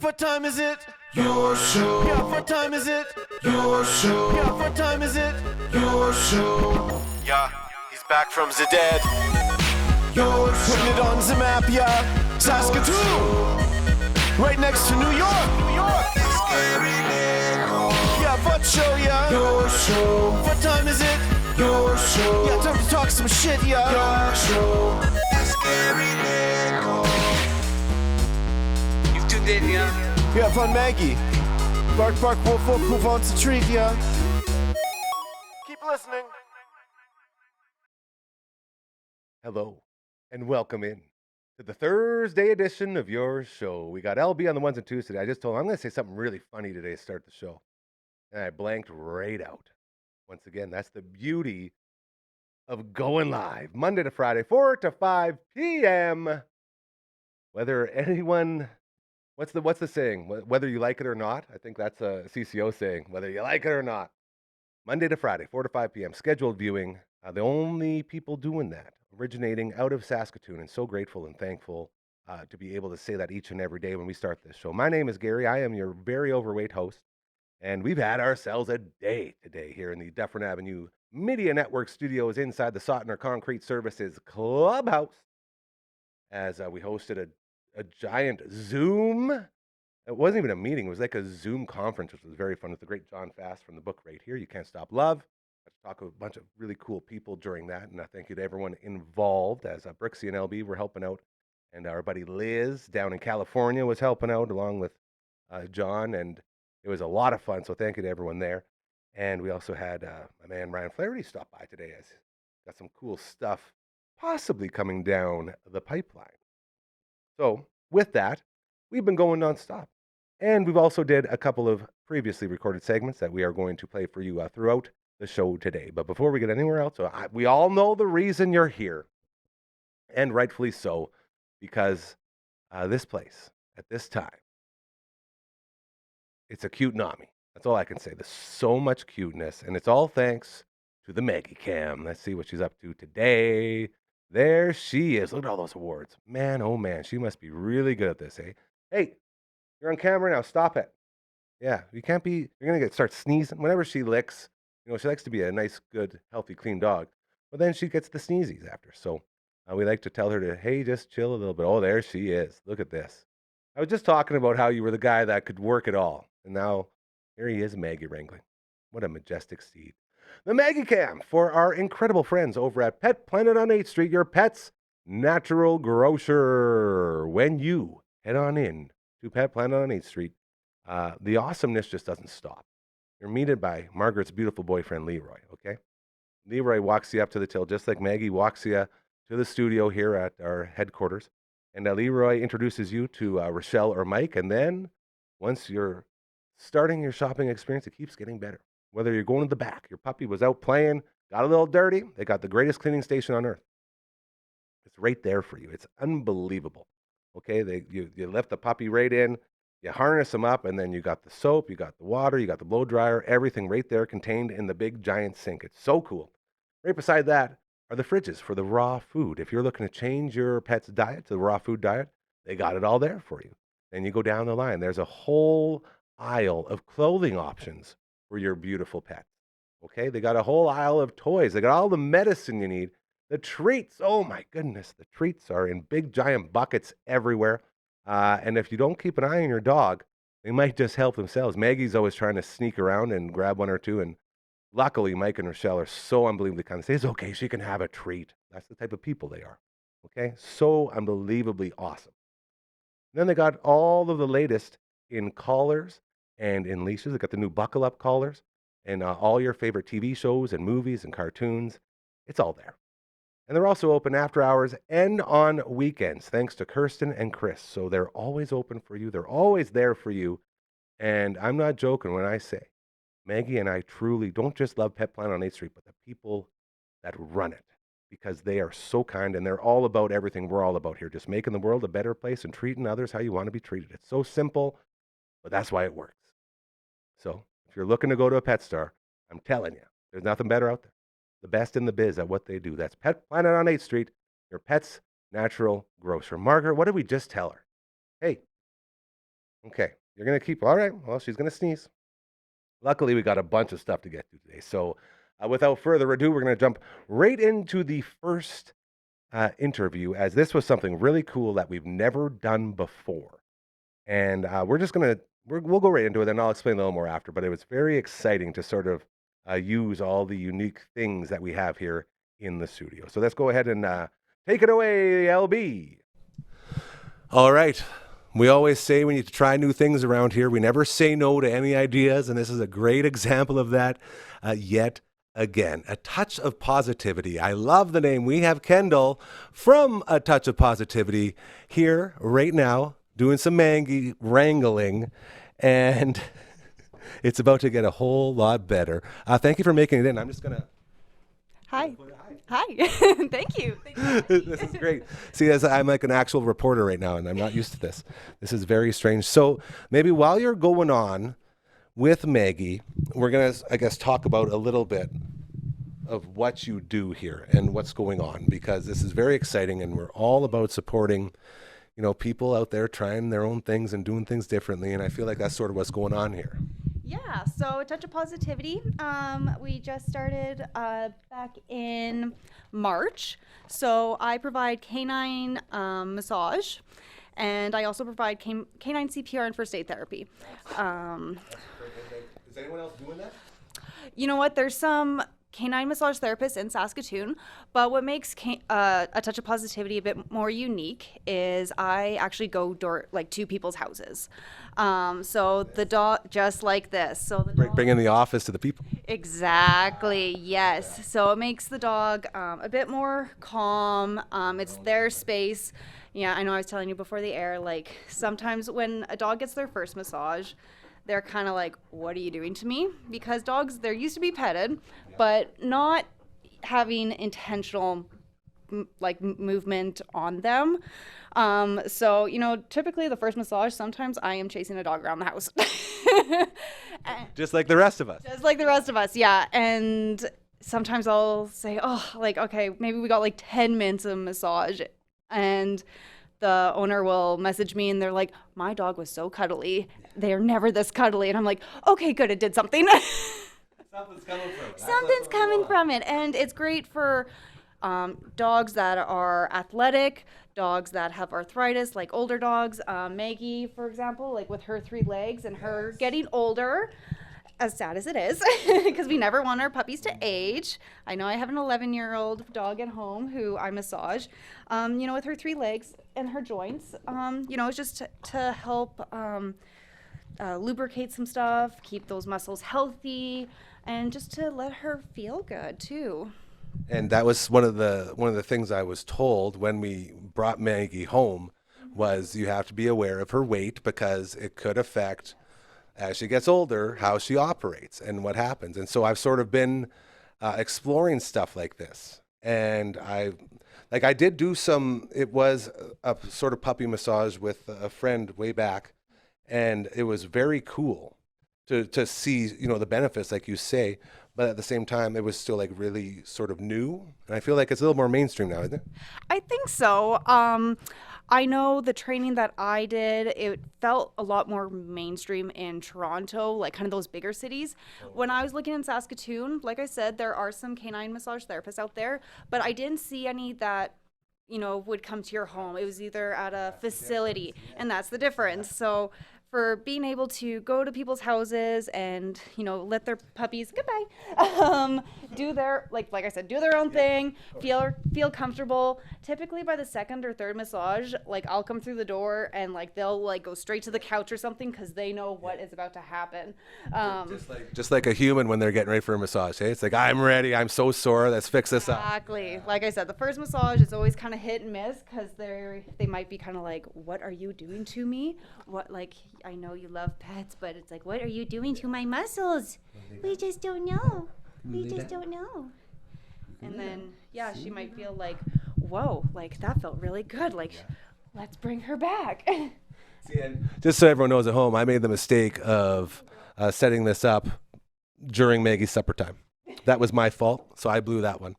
What time is it? Your show. Yeah, what time is it? Your show. Yeah, what time is it? Your show. Yeah, he's back from the dead. Your show. Putting it on the map, yeah. Saskatoon. Right next to New York. New York. Yeah, what show, yeah? Your show. What time is it? Your show. Yeah, time to talk some shit, yeah. Your show. You've tuned in, yeah? Yeah, von Maggie. Bark, bark, wolf, wolf, who wants a treat, yeah? Keep listening. Hello, and welcome in to the Thursday edition of your show. We got LB on the ones and twos today. I just told him I'm going to say something really funny today to start the show. And I blanked right out. Once again, that's the beauty of going live Monday to Friday, 4 to 5 p.m. Whether anyone, what's the saying? Whether you like it or not. I think that's a CCO saying, whether you like it or not. Monday to Friday, 4 to 5 p.m. Scheduled viewing. The only people doing that, originating out of Saskatoon, and so grateful and thankful to be able to say that each and every day when we start this show. My name is Gary. I am your very overweight host, and we've had ourselves a day today here in the Dufferin Avenue Media Network studios inside the Sotner Concrete Services Clubhouse as we hosted a giant Zoom. It wasn't even a meeting. It was like a Zoom conference, which was very fun with the great John Fast from the book right here, You Can't Stop Love. I talked to a bunch of really cool people during that, and I thank you to everyone involved as Brixie and LB were helping out, and our buddy Liz down in California was helping out along with John, and it was a lot of fun, so thank you to everyone there. And we also had my man Ryan Flaherty stop by today. As got some cool stuff possibly coming down the pipeline. So with that, we've been going nonstop. And we've also did a couple of previously recorded segments that we are going to play for you throughout the show today. But before we get anywhere else, we all know the reason you're here, and rightfully so, because this place at this time, it's a cute Nami. That's all I can say. There's so much cuteness, and it's all thanks to the Maggie Cam. Let's see what she's up to today. There she is. Look at all those awards. Man, oh man, she must be really good at this, eh? Hey, you're on camera now. Stop it. Yeah, you can't be. You're gonna start sneezing whenever she licks. You know, she likes to be a nice, good, healthy, clean dog, but then she gets the sneezies after. So we like to tell her to, hey, just chill a little bit. Oh, there she is. Look at this. I was just talking about how you were the guy that could work it all, and now here he is, Maggie wrangling. What a majestic steed. The Maggie Cam for our incredible friends over at Pet Planet on 8th Street, your pet's natural grocer. When you head on in to Pet Planet on 8th Street, the awesomeness just doesn't stop. You're meted by Margaret's beautiful boyfriend, Leroy, okay? Leroy walks you up to the till, just like Maggie walks you to the studio here at our headquarters. And Leroy introduces you to Rochelle or Mike. And then once you're starting your shopping experience, it keeps getting better. Whether you're going to the back, your puppy was out playing, got a little dirty, they got the greatest cleaning station on earth. It's right there for you. It's unbelievable. Okay, you lift the puppy right in, you harness them up, and then you got the soap, you got the water, you got the blow dryer, everything right there contained in the big giant sink. It's so cool. Right beside that are the fridges for the raw food. If you're looking to change your pet's diet to the raw food diet, they got it all there for you. Then you go down the line. There's a whole aisle of clothing options for your beautiful pet. Okay, they got a whole aisle of toys. They got all the medicine you need. The treats, oh my goodness, the treats are in big giant buckets everywhere. And if you don't keep an eye on your dog, they might just help themselves. Maggie's always trying to sneak around and grab one or two. And luckily, Mike and Rochelle are so unbelievably kind. They say, it's okay, she can have a treat. That's the type of people they are. Okay, so unbelievably awesome. Then they got all of the latest in collars and in leashes. They got the new buckle up collars and all your favorite TV shows and movies and cartoons. It's all there. And they're also open after hours and on weekends, thanks to Kirsten and Chris. So they're always open for you. They're always there for you. And I'm not joking when I say Maggie and I truly don't just love Pet Planet on 8th Street, but the people that run it, because they are so kind and they're all about everything we're all about here, just making the world a better place and treating others how you want to be treated. It's so simple, but that's why it works. So if you're looking to go to a pet store, I'm telling you, there's nothing better out there. The best in the biz at what they do. That's Pet Planet on 8th Street, your pet's natural grocer. Margaret, what did we just tell her? Hey, Okay, you're going to keep, all right, well, she's going to sneeze. Luckily, we got a bunch of stuff to get to today. So without further ado, we're going to jump right into the first interview, as this was something really cool that we've never done before. And we're just going to, we'll go right into it, and I'll explain a little more after. But it was very exciting to sort of use all the unique things that we have here in the studio. So let's go ahead and take it away, LB. All right. We always say we need to try new things around here. We never say no to any ideas, and this is a great example of that yet again. A touch of positivity. I love the name. We have Kendal from A Touch of Positivity here right now doing some mangy wrangling, and it's about to get a whole lot better. Thank you for making it in. I'm just going to... Hi. Hi. Thank you. This is great. See, as I'm like an actual reporter right now, and I'm not used to this. This is very strange. So maybe while you're going on with Maggie, we're going to, I guess, talk about a little bit of what you do here and what's going on, because this is very exciting, and we're all about supporting, you know, people out there trying their own things and doing things differently. And I feel like that's sort of what's going on here. Yeah, so A Touch of Positivity, we just started back in March. So I provide canine massage, and I also provide canine CPR and first aid therapy. Is anyone else doing that? You know what, there's some canine massage therapists in Saskatoon, but what makes A Touch of Positivity a bit more unique is I actually go to people's houses. So the dog, just like this. So the dog, Bringing the office to the people. exactly, yes. So it makes the dog a bit more calm. It's their space. Yeah, I know I was telling you before the air, like sometimes when a dog gets their first massage, they're kind of like, what are you doing to me? Because dogs, they're used to be petted, but not having intentional movement on them. So, you know, typically the first massage, sometimes I am chasing a dog around the house. Just like the rest of us. Just like the rest of us, yeah. And sometimes I'll say, oh, like, okay, maybe we got like 10 minutes of massage. And the owner will message me and they're like, my dog was so cuddly. They're never this cuddly. And I'm like, okay, good, it did something. Something's coming from it. Something's coming from it. And it's great for dogs that are athletic, dogs that have arthritis, like older dogs. Maggie, for example, like with her 3 legs and her getting older, as sad as it is, because we never want our puppies to age. I know I have an 11-year-old dog at home who I massage, you know, with her 3 legs and her joints. You know, it's just to help lubricate some stuff, keep those muscles healthy, and just to let her feel good too. And that was one of the things I was told when we brought Maggie home, was you have to be aware of her weight, because it could affect, as she gets older, how she operates and what happens. And so I've sort of been exploring stuff like this. And I did do it was a sort of puppy massage with a friend way back. And it was very cool to see, you know, the benefits, like you say. But at the same time, it was still like really sort of new. And I feel like it's a little more mainstream now, isn't it? I think so. I know the training that I did, it felt a lot more mainstream in Toronto, like kind of those bigger cities. When I was looking in Saskatoon, like I said, there are some canine massage therapists out there, but I didn't see any that, you know, would come to your home. It was either at a facility, and that's the difference. So for being able to go to people's houses and, you know, let their puppies, do their, like I said, do their own thing, feel comfortable. Typically by the second or third massage, like I'll come through the door and like they'll like go straight to the couch or something, because they know what is about to happen. Just like a human when they're getting ready for a massage. Hey, it's like, I'm ready. I'm so sore. Let's fix this up. Exactly. Like I said, the first massage is always kind of hit and miss, because they might be kind of like, what are you doing to me? What, like, I know you love pets, but it's like, what are you doing to my muscles? We just don't know. We just don't know. And then, yeah, she might feel like, whoa, like that felt really good. Like, let's bring her back. See, and just so everyone knows at home, I made the mistake of setting this up during Maggie's supper time. That was my fault, so I blew that one.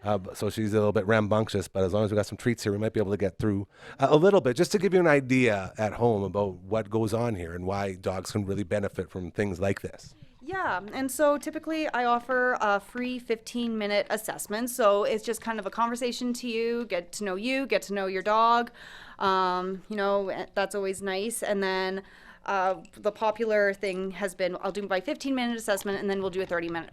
So she's a little bit rambunctious, but as long as we got some treats here, we might be able to get through a little bit, just to give you an idea at home about what goes on here and why dogs can really benefit from things like this. Yeah, and so typically I offer a free 15-minute assessment. So it's just kind of a conversation to you, get to know your dog. That's always nice. And then the popular thing has been I'll do my 15-minute assessment, and then we'll do a 30-minute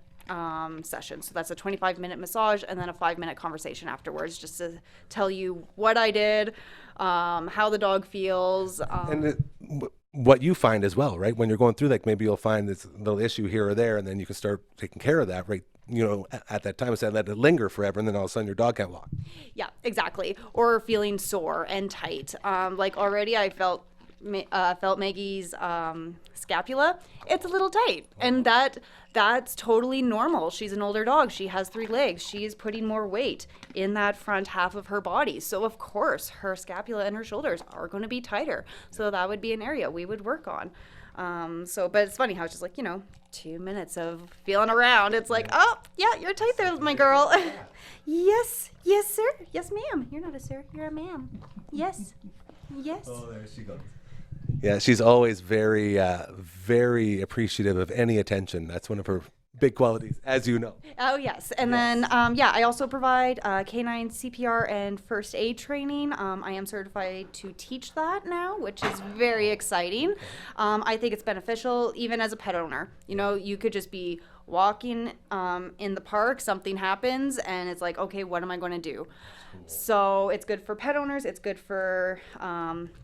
session. So that's a 25-minute massage and then a 5-minute conversation afterwards, just to tell you what I did, how the dog feels. What you find as well, right? When you're going through, like, maybe you'll find this little issue here or there, and then you can start taking care of that, right? At that time, instead of let it linger forever, and then all of a sudden your dog can't walk. Yeah, exactly. Or feeling sore and tight. Like already I felt Maggie's scapula. It's a little tight, and that's totally normal. She's an older dog. She has 3 legs. She is putting more weight in that front half of her body. So of course her scapula and her shoulders are going to be tighter. So that would be an area we would work on. But it's funny how it's just like, 2 minutes of feeling around. It's like, oh, yeah, you're tight there, my girl. Yes, sir. Yes, ma'am. You're not a sir. You're a ma'am. Yes. Oh, there she goes. Yeah, she's always very, very appreciative of any attention. That's one of her big qualities, as you know. Oh, yes. And then, I also provide canine CPR and first aid training. I am certified to teach that now, which is very exciting. I think it's beneficial even as a pet owner. You could just be walking in the park, something happens, and it's like, okay, what am I going to do? So it's good for pet owners. It's good for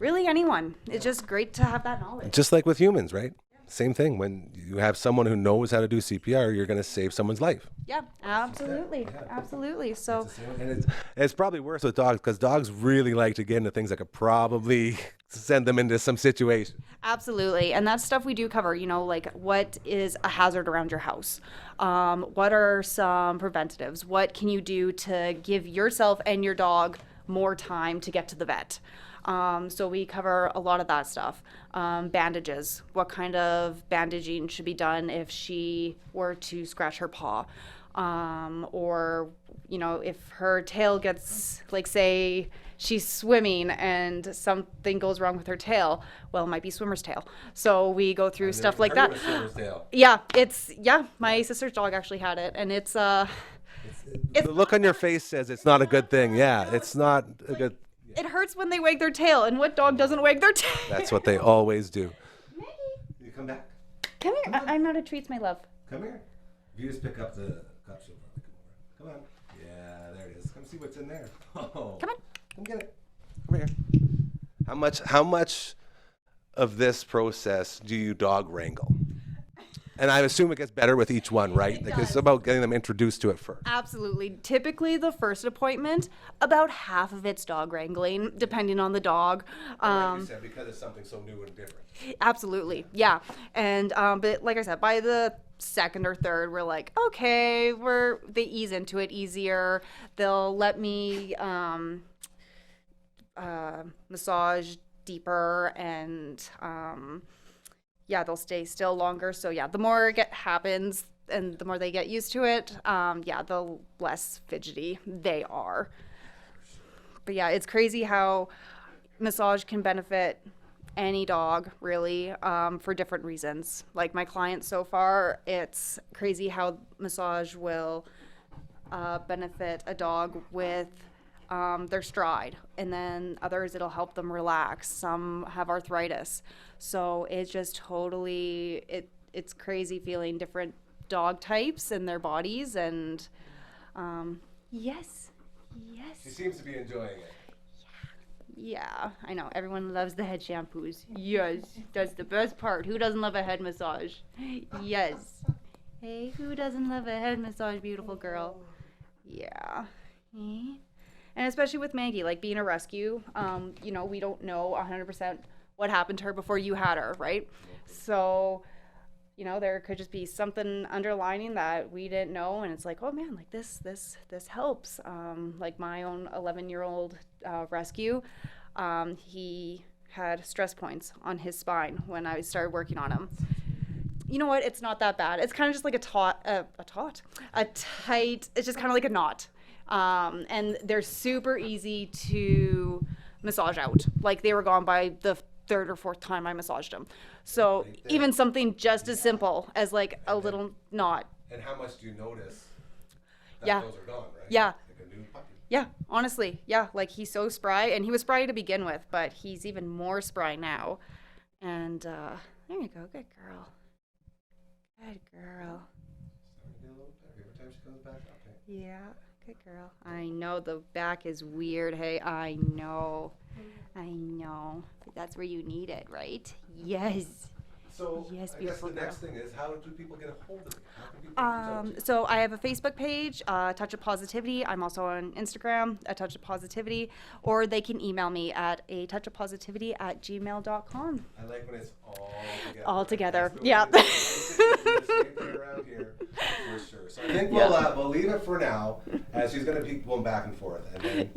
really anyone. It's just great to have that knowledge. Just like with humans, right? Same thing. When you have someone who knows how to do CPR, you're going to save someone's life. Yeah, absolutely. Absolutely. So, and it's probably worse with dogs, because dogs really like to get into things that could probably send them into some situation. Absolutely. And that's stuff we do cover, like what is a hazard around your house? What are some preventatives? What can you do to give yourself and your dog more time to get to the vet? So we cover a lot of that stuff. Bandages. What kind of bandaging should be done if she were to scratch her paw? Or, if her tail gets, like, say she's swimming and something goes wrong with her tail, well, it might be swimmer's tail. So we go through stuff like that. Swimmer's tail. Yeah, my sister's dog actually had it, and it's the look on your face says it's not a good thing. Yeah, it's not a good. It hurts when they wag their tail, and what dog doesn't wag their tail? That's what they always do. Maggie, You come back. come here. I'm out of treats, my love. Come here. If you just pick up the cup, she'll probably come over. Come on. Yeah, there it is. Come see what's in there. Oh, Come on. come get it. Over here. How much of this process do you dog wrangle? And I assume it gets better with each one, right? It's about getting them introduced to it first. Absolutely. Typically, the first appointment, about half of it's dog wrangling, depending on the dog. Like you said, because it's something so new and different. Absolutely, yeah. And but like I said, by the second or third, we're like, okay, they ease into it easier. They'll let me massage deeper, and they'll stay still longer. So the more it happens and the more they get used to it, the less fidgety they are. But it's crazy how massage can benefit any dog, really, for different reasons. Like my clients so far, it's crazy how massage will benefit a dog with their stride, and then others it'll help them relax. Some have arthritis, so it's just totally it's crazy feeling different dog types in their bodies. And yes, She seems to be enjoying it. yeah, I know everyone loves the head shampoos. Yes, that's the best part. Who doesn't love a head massage? Yes. Hey, who doesn't love a head massage, beautiful girl? Yeah. And especially with Maggie, like being a rescue, we don't know 100% what happened to her before you had her, right? So, there could just be something underlining that we didn't know, and it's like, oh man, like this helps. Like my own 11-year-old rescue, he had stress points on his spine when I started working on him. You know what? It's not that bad. It's kind of just like a tight. It's just kind of like a knot. And they're super easy to massage out. Like they were gone by the third or fourth time I massaged them. So even something just as simple as like a little knot. And how much do you notice that Yeah. those are gone, right? Yeah. Like a new puppy. Yeah, honestly, yeah, like he's so spry, and he was spry to begin with, but he's even more spry now. And there you go, good girl, good girl. Starting to get a little better every time she comes back up. Eh? Yeah, good girl. I know the back is weird. Hey, I know, but that's where you need it, right? Yes. So Yes, I guess beautiful the girl. next thing is, how do people get a hold of you? How can people reach out to you? So I have a Facebook page, Touch of Positivity. I'm also on Instagram, A Touch of Positivity, or they can email me at a touchofpositivity@gmail.com. I like when it's All together, That's the way yeah. it is. I think we do the same thing around here, for sure. So I think we'll leave it for now, as she's going to be going back and forth, and then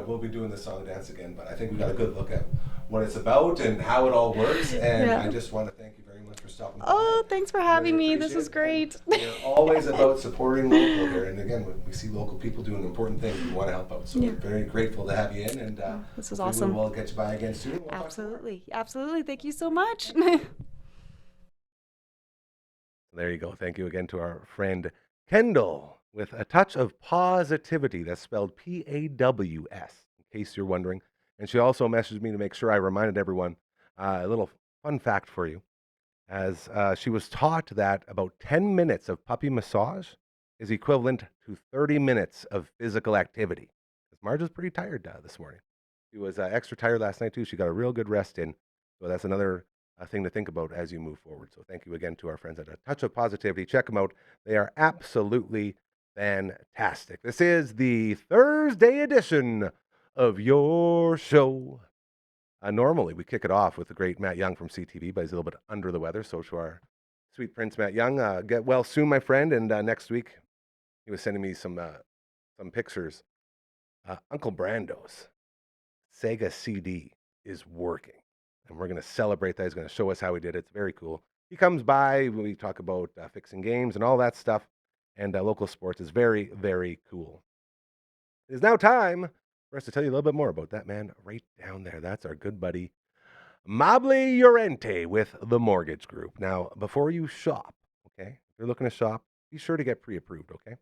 we'll be doing the song dance again. But I think we got a good look at what it's about and how it all works. And I just want to thank you very much for stopping by. Oh, thanks for having Really me. This is appreciate it. great. And we're always about supporting local here. And again, when we see local people doing important things, we want to help out. So we're very grateful to have you in. And This is hopefully awesome. We'll get you by again soon. We'll talk more. Absolutely. Thank you so much. There you go. Thank you again to our friend Kendal with A Touch of Positivity. That's spelled Paws, in case you're wondering. And she also messaged me to make sure I reminded everyone a little fun fact for you. As she was taught that about 10 minutes of puppy massage is equivalent to 30 minutes of physical activity. Because Marge was pretty tired this morning. She was extra tired last night, too. She got a real good rest in. So that's another thing to think about as you move forward. So thank you again to our friends at A Touch of Positivity. Check them out. They are absolutely fantastic. This is the Thursday edition of your show. Normally, we kick it off with the great Matt Young from CTV, but he's a little bit under the weather. So to our sweet Prince Matt Young, get well soon, my friend. And next week, he was sending me some pictures. Uncle Brando's Sega CD is working, and we're going to celebrate that. He's going to show us how he did it. It's very cool. He comes by, we talk about fixing games and all that stuff, and local sports is very, very cool. It is now time for us to tell you a little bit more about that man right down there. That's our good buddy, Mobley Llorente with the Mortgage Group. Now, before you shop, okay, if you're looking to shop, be sure to get pre-approved, okay?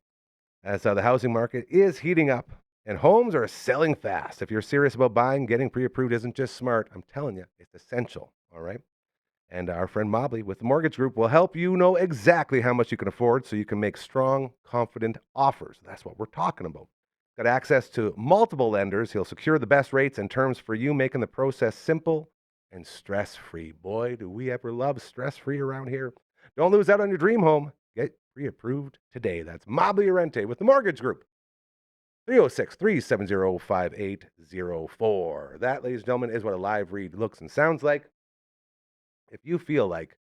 As the housing market is heating up and homes are selling fast. If you're serious about buying, getting pre-approved isn't just smart. I'm telling you, it's essential, all right? And our friend Mobley with the Mortgage Group will help you know exactly how much you can afford so you can make strong, confident offers. That's what we're talking about. Got access to multiple lenders. He'll secure the best rates and terms for you, making the process simple and stress-free. Boy, do we ever love stress-free around here. Don't lose out on your dream home. Get pre-approved today. That's Mobley Llorente with the Mortgage Group. 306-370-5804. That, ladies and gentlemen, is what a live read looks and sounds like. If you feel like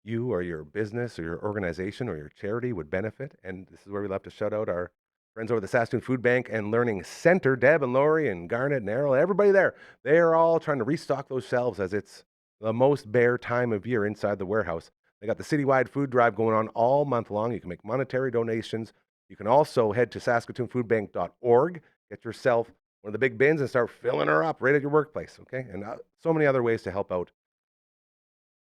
you or your business or your organization or your charity would benefit, and this is where we love to shout out our friends over the Saskatoon Food Bank and Learning Center, Deb and Lori and Garnet and Errol, everybody there, they are all trying to restock those shelves as it's the most bare time of year inside the warehouse. They got the citywide food drive going on all month long. You can make monetary donations. You can also head to saskatoonfoodbank.org, get yourself one of the big bins and start filling her up right at your workplace, okay? And so many other ways to help out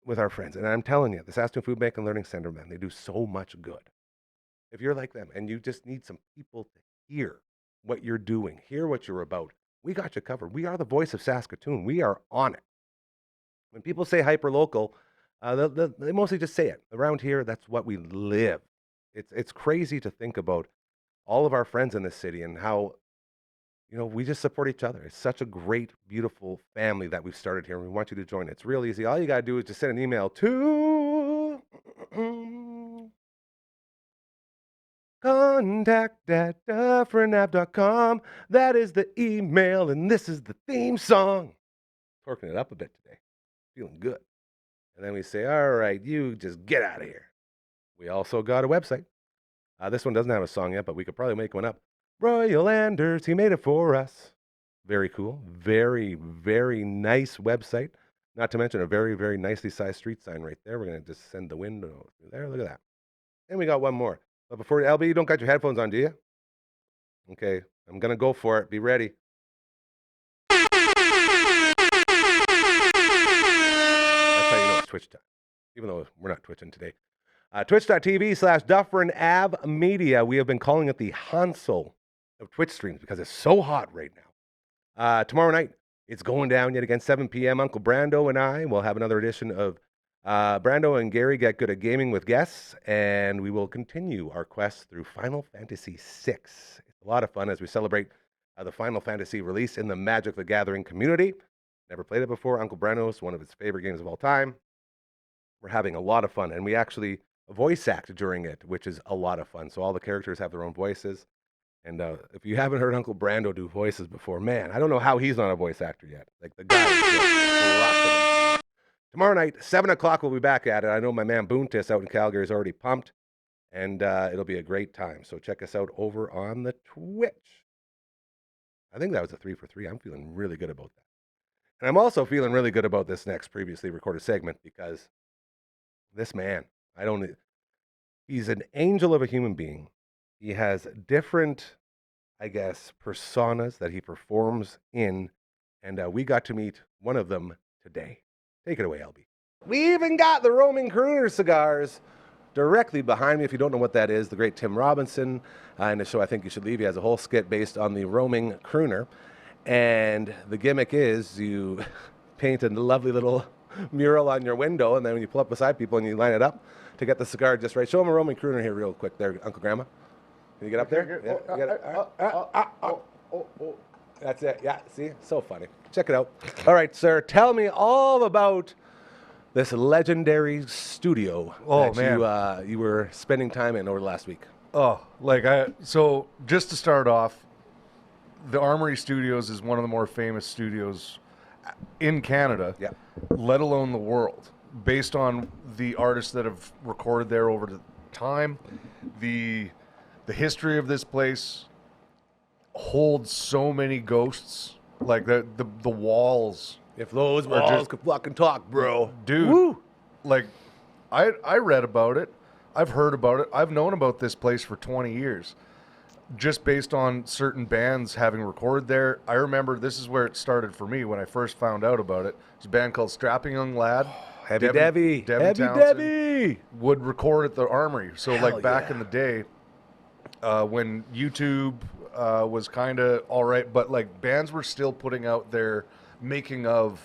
with our friends. And I'm telling you, the Saskatoon Food Bank and Learning Center, man, they do so much good. If you're like them and you just need some people to hear what you're doing, hear what you're about, we got you covered. We are the voice of Saskatoon. We are on it. When people say hyperlocal, they mostly just say it. Around here, that's what we live. It's crazy to think about all of our friends in this city and how, we just support each other. It's such a great, beautiful family that we've started here, and we want you to join it. It's real easy. All you got to do is just send an email to contact@dufferinav.com. That is the email, and this is the theme song. Torquing it up a bit today. Feeling good. And then we say, all right, you just get out of here. We also got a website. This one doesn't have a song yet, but we could probably make one up. Royal Anders, he made it for us. Very cool. Very, very nice website. Not to mention a very, very nicely sized street sign right there. We're going to just send the window through there. Look at that. And we got one more. But before, LB, you don't got your headphones on, do you? Okay, I'm going to go for it. Be ready. That's how you know it's Twitch time, even though we're not twitching today. Twitch.tv/Dufferin Ave Media. We have been calling it the Hansel of Twitch streams because it's so hot right now. Tomorrow night, it's going down yet again, 7 p.m. Uncle Brando and I will have another edition of Brando and Gary Get Good at Gaming with Guests, and we will continue our quest through Final Fantasy VI. It's a lot of fun as we celebrate the Final Fantasy release in the Magic the Gathering community. Never played it before. Uncle Brando's one of his favorite games of all time. We're having a lot of fun, and we actually voice act during it, which is a lot of fun. So all the characters have their own voices. And if you haven't heard Uncle Brando do voices before, man, I don't know how he's not a voice actor yet. Like, the guy is just crushing it. Tomorrow night, 7 o'clock, we'll be back at it. I know my man Boontis out in Calgary is already pumped, and it'll be a great time. So check us out over on the Twitch. I think that was a 3 for 3. I'm feeling really good about that. And I'm also feeling really good about this next previously recorded segment because this man, he's an angel of a human being. He has different, I guess, personas that he performs in, and we got to meet one of them today. Take it away, LB. We even got the Roaming Crooner cigars directly behind me. If you don't know what that is, the great Tim Robinson in the show I Think You Should Leave. He has a whole skit based on the Roaming Crooner, and the gimmick is you paint a lovely little mural on your window, and then when you pull up beside people and you line it up to get the cigar just right. Show him a Roaming Crooner here real quick there, Uncle Grandma. Can you get up there? Yeah, you get it. That's it. Yeah, see? So funny. Check it out. All right, sir, tell me all about this legendary studio that you were spending time in over the last week. So just to start off, the Armory Studios is one of the more famous studios in Canada, let alone the world, based on the artists that have recorded there over the time. The history of this place holds so many ghosts. Like the walls. If those walls could fucking talk, bro. Dude. Woo. Like, I read about it. I've heard about it. I've known about this place for 20 years. Just based on certain bands having recorded there. I remember this is where it started for me when I first found out about it. It's a band called Strapping Young Lad. Heavy Debbie would record at the Armory. So back in the day, when YouTube was kind of all right, but like bands were still putting out their making of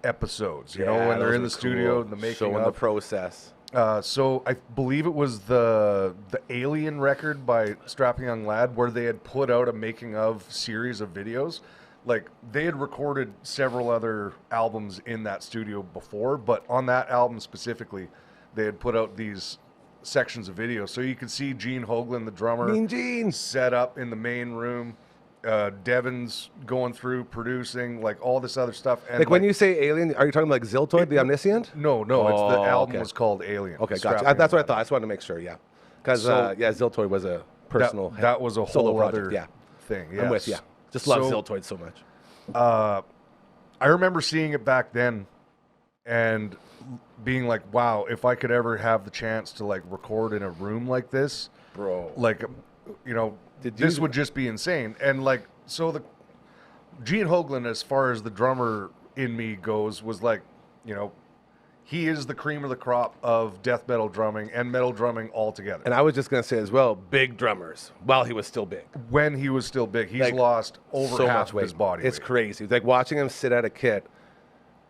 episodes, you know, when they're in the studio and the making of. The process. So I believe it was the Alien record by Strapping Young Lad where they had put out a making of series of videos. Like, they had recorded several other albums in that studio before, but on that album specifically, they had put out these sections of video. So you could see Gene Hoglan, the drummer, Mean Gene, set up in the main room. Devin's going through producing, like, all this other stuff. And when you say Alien, are you talking like Ziltoid, the Omniscient? No, it's the album was called Alien. Okay, gotcha. That's what I thought. I just wanted to make sure, because Ziltoid was a personal that was a solo whole project. other thing. Yes. I'm with you. Just love Ziltoid so much. I remember seeing it back then and being like, wow, if I could ever have the chance to like record in a room like this, bro, like, you know, this would just be insane. And like, so the Gene Hoglan, as far as the drummer in me goes, was like, you know, he is the cream of the crop of death metal drumming and metal drumming altogether. And I was just going to say as well, big drummers while he was still big. When he was still big, he's lost over so half of his body weight. It's crazy. It's like watching him sit at a kit.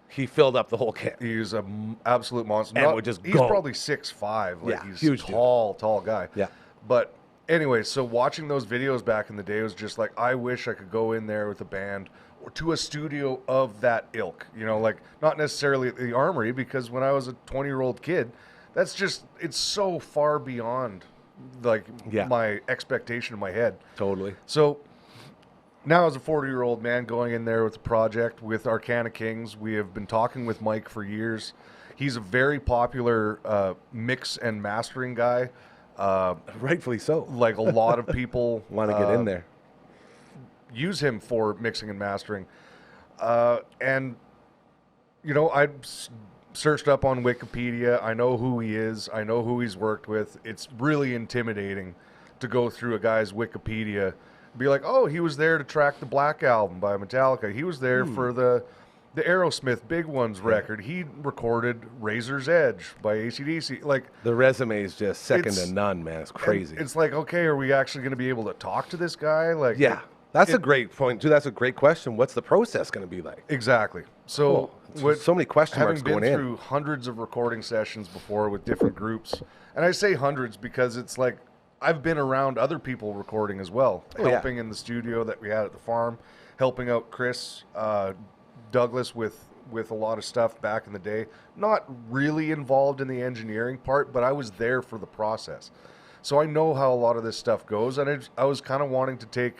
He filled up the whole kit. He's an absolute monster. And would just he's probably 6'5". Like, he's huge tall guy. Yeah. But anyway, so watching those videos back in the day was just like, I wish I could go in there with a band or to a studio of that ilk, you know, like not necessarily at the Armory, because when I was a 20-year-old kid, that's just, it's so far beyond like my expectation in my head. Totally. So now as a 40-year-old man going in there with a project with Arcana Kings, we have been talking with Mike for years. He's a very popular mix and mastering guy. Rightfully so. Like a lot of people want to get in there. Use him for mixing and mastering. And, you know, I searched up on Wikipedia. I know who he is. I know who he's worked with. It's really intimidating to go through a guy's Wikipedia Be like, oh, he was there to track the Black Album by Metallica. He was there for the Aerosmith Big Ones record. He recorded Razor's Edge by AC/DC. Like, the resume is just second to none, man. It's crazy. It's like, okay, are we actually going to be able to talk to this guy? Like, yeah, that's a great point too. That's a great question. What's the process going to be like? Exactly. So, so many question marks going in. Having been through hundreds of recording sessions before with different groups, and I say hundreds because it's like I've been around other people recording as well, helping in the studio that we had at the farm, helping out Chris Douglas with a lot of stuff back in the day. Not really involved in the engineering part, but I was there for the process. So I know how a lot of this stuff goes, and I was kind of wanting to take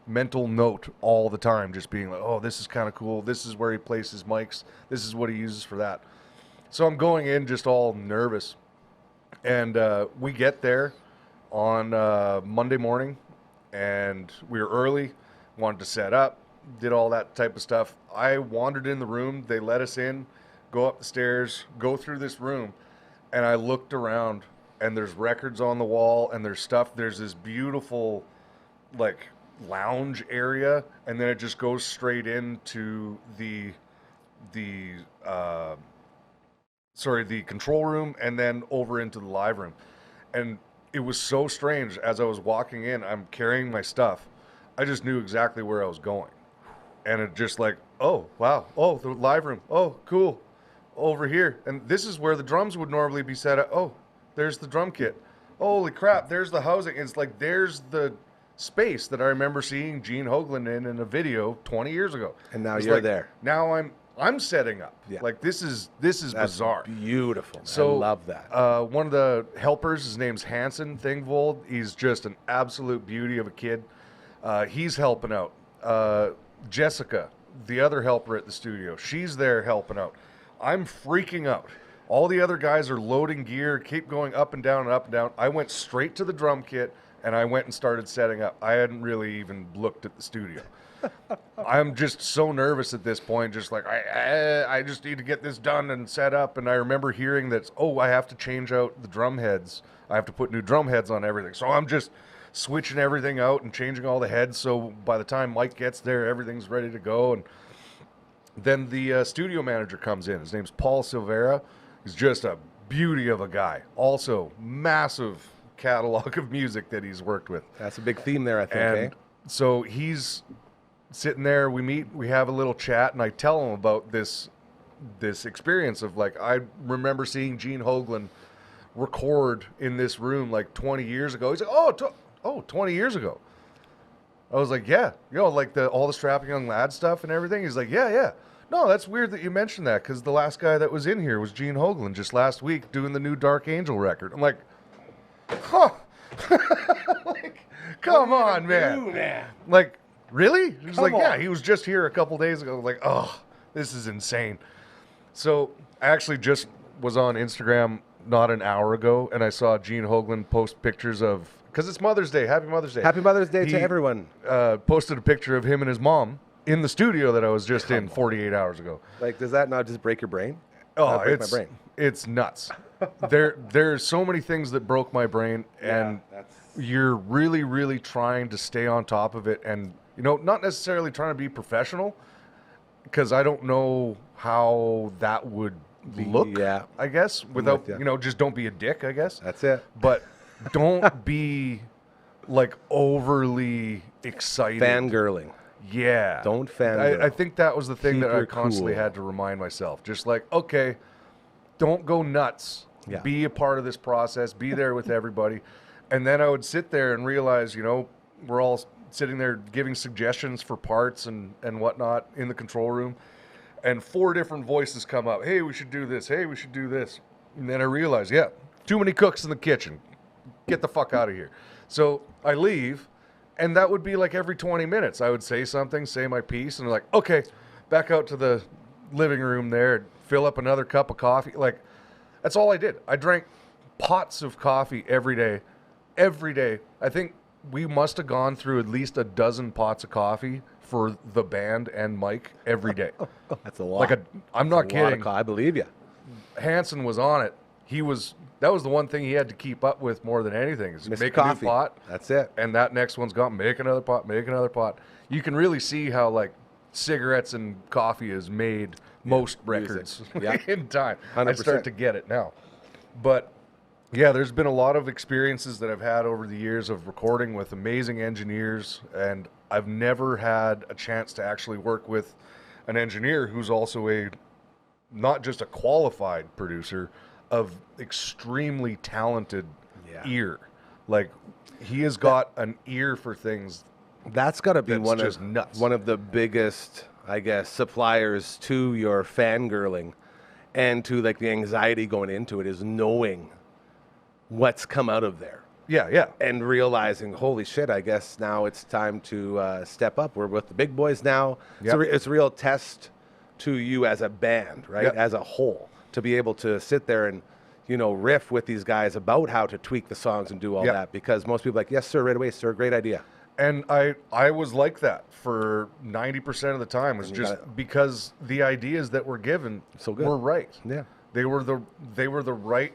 mental note all the time, just being like, oh, this is kind of cool. This is where he places mics. This is what he uses for that. So I'm going in just all nervous. And we get there on Monday morning, and we were early, wanted to set up, did all that type of stuff. I wandered in the room. They let us in, go up the stairs, go through this room, and I looked around, and there's records on the wall, and there's stuff. There's this beautiful, like, lounge area, and then it just goes straight into the control room, and then over into the live room. And it was so strange. As I was walking in, I'm carrying my stuff. I just knew exactly where I was going. And it just like, oh, wow. Oh, the live room. Oh, cool. Over here. And this is where the drums would normally be set up. Oh, there's the drum kit. Holy crap. There's the housing. It's like, there's the space that I remember seeing Gene Hoglan in a video 20 years ago. And now you're there. Now I'm setting up. Yeah. Like, this is bizarre. Beautiful. So, I love that. One of the helpers, his name's Hanson Thingvold. He's just an absolute beauty of a kid. He's helping out. Jessica, the other helper at the studio, she's there helping out. I'm freaking out. All the other guys are loading gear, keep going up and down and up and down. I went straight to the drum kit, and I went and started setting up. I hadn't really even looked at the studio. I'm just so nervous at this point, just like, I just need to get this done and set up. And I remember hearing that, oh, I have to change out the drum heads. I have to put new drum heads on everything. So I'm just switching everything out and changing all the heads. So by the time Mike gets there, everything's ready to go. And then the studio manager comes in. His name's Paul Silvera. He's just a beauty of a guy. Also, massive catalog of music that he's worked with. That's a big theme there, I think. And so he's sitting there, we meet, we have a little chat, and I tell him about this experience of, like, I remember seeing Gene Hoglan record in this room like 20 years ago. He's like, 20 years ago. I was like, yeah, like all the Strapping Young Lad stuff and everything. He's like, yeah. No, that's weird that you mentioned that, because the last guy that was in here was Gene Hoglan just last week doing the new Dark Angel record. I'm like, huh. Like, come on, man. Like, really? He's like, yeah, he was just here a couple days ago. Like, oh, this is insane. So I actually just was on Instagram not an hour ago, and I saw Gene Hoglan post pictures of, because it's Mother's Day. Happy Mother's Day. Happy Mother's Day to everyone. Posted a picture of him and his mom in the studio that I was just in 48 hours ago. Like, does that not just break your brain? Oh, it's nuts. There's so many things that broke my brain, and you're really, really trying to stay on top of it, and not necessarily trying to be professional, because I don't know how that would look. Yeah, I guess without just don't be a dick. I guess that's it. But don't be like overly excited. Fangirling. Yeah. Don't fangirl. I think that was the thing that I constantly had to remind myself. Just like, okay, don't go nuts. Yeah. Be a part of this process. Be there with everybody. And then I would sit there and realize, we're all sitting there giving suggestions for parts and whatnot in the control room. And 4 different voices come up. Hey, we should do this. Hey, we should do this. And then I realize, too many cooks in the kitchen. Get the fuck out of here. So I leave, and that would be like every 20 minutes. I would say something, say my piece, and I'm like, okay, back out to the living room there, fill up another cup of coffee. Like, that's all I did. I drank pots of coffee every day. Every day. I think we must have gone through at least a dozen pots of coffee for the band and Mike every day. That's a lot. I'm not kidding. I believe you. Hanson was on it. He was That was the one thing he had to keep up with more than anything. Is Mr. make Coffee. a new pot. That's it. And that next one's got make another pot, make another pot. You can really see how like cigarettes and coffee has made most records in time. 100%. I start to get it now. But yeah, there's been a lot of experiences that I've had over the years of recording with amazing engineers, and I've never had a chance to actually work with an engineer who's also not just a qualified producer, of extremely talented ear. Like, he has got an ear for things. That's got to be one of the biggest, I guess, suppliers to your fangirling and to like the anxiety going into it, is knowing what's come out of there. Yeah. And realizing, holy shit, I guess now it's time to step up. We're with the big boys now. Yep. It's a real test to you as a band, right? Yep. As a whole, to be able to sit there and, riff with these guys about how to tweak the songs and do all that. Because most people are like, yes, sir, right away, sir, great idea. And I was like that for 90% of the time. It was just because the ideas that were given were right. Yeah. They were the right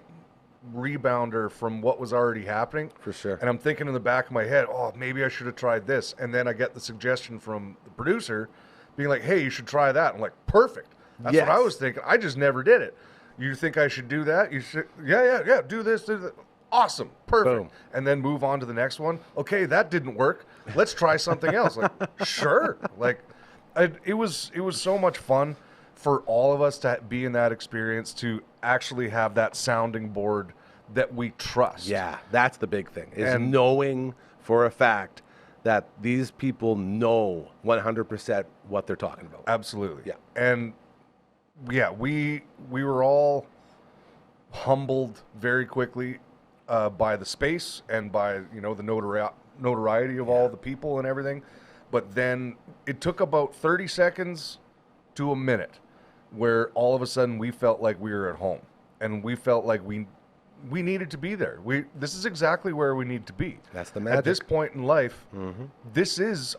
rebounder from what was already happening. For sure. And I'm thinking in the back of my head, oh, maybe I should have tried this. And then I get the suggestion from the producer being like, hey, you should try that. I'm like, perfect. That's what I was thinking. I just never did it. You think I should do that? You should, yeah, do this, do that. Awesome, perfect. Boom. And then move on to the next one. Okay, that didn't work. Let's try something else. Like, sure. Like, it was so much fun for all of us to be in that experience, to actually have that sounding board that we trust. Yeah, that's the big thing, is knowing for a fact that these people know 100% what they're talking about. Absolutely. Yeah. And yeah, we were all humbled very quickly by the space and by, the notoriety of all the people and everything. But then it took about 30 seconds to a minute where all of a sudden we felt like we were at home, and we felt like we needed to be there. This is exactly where we need to be. That's the magic. At this point in life,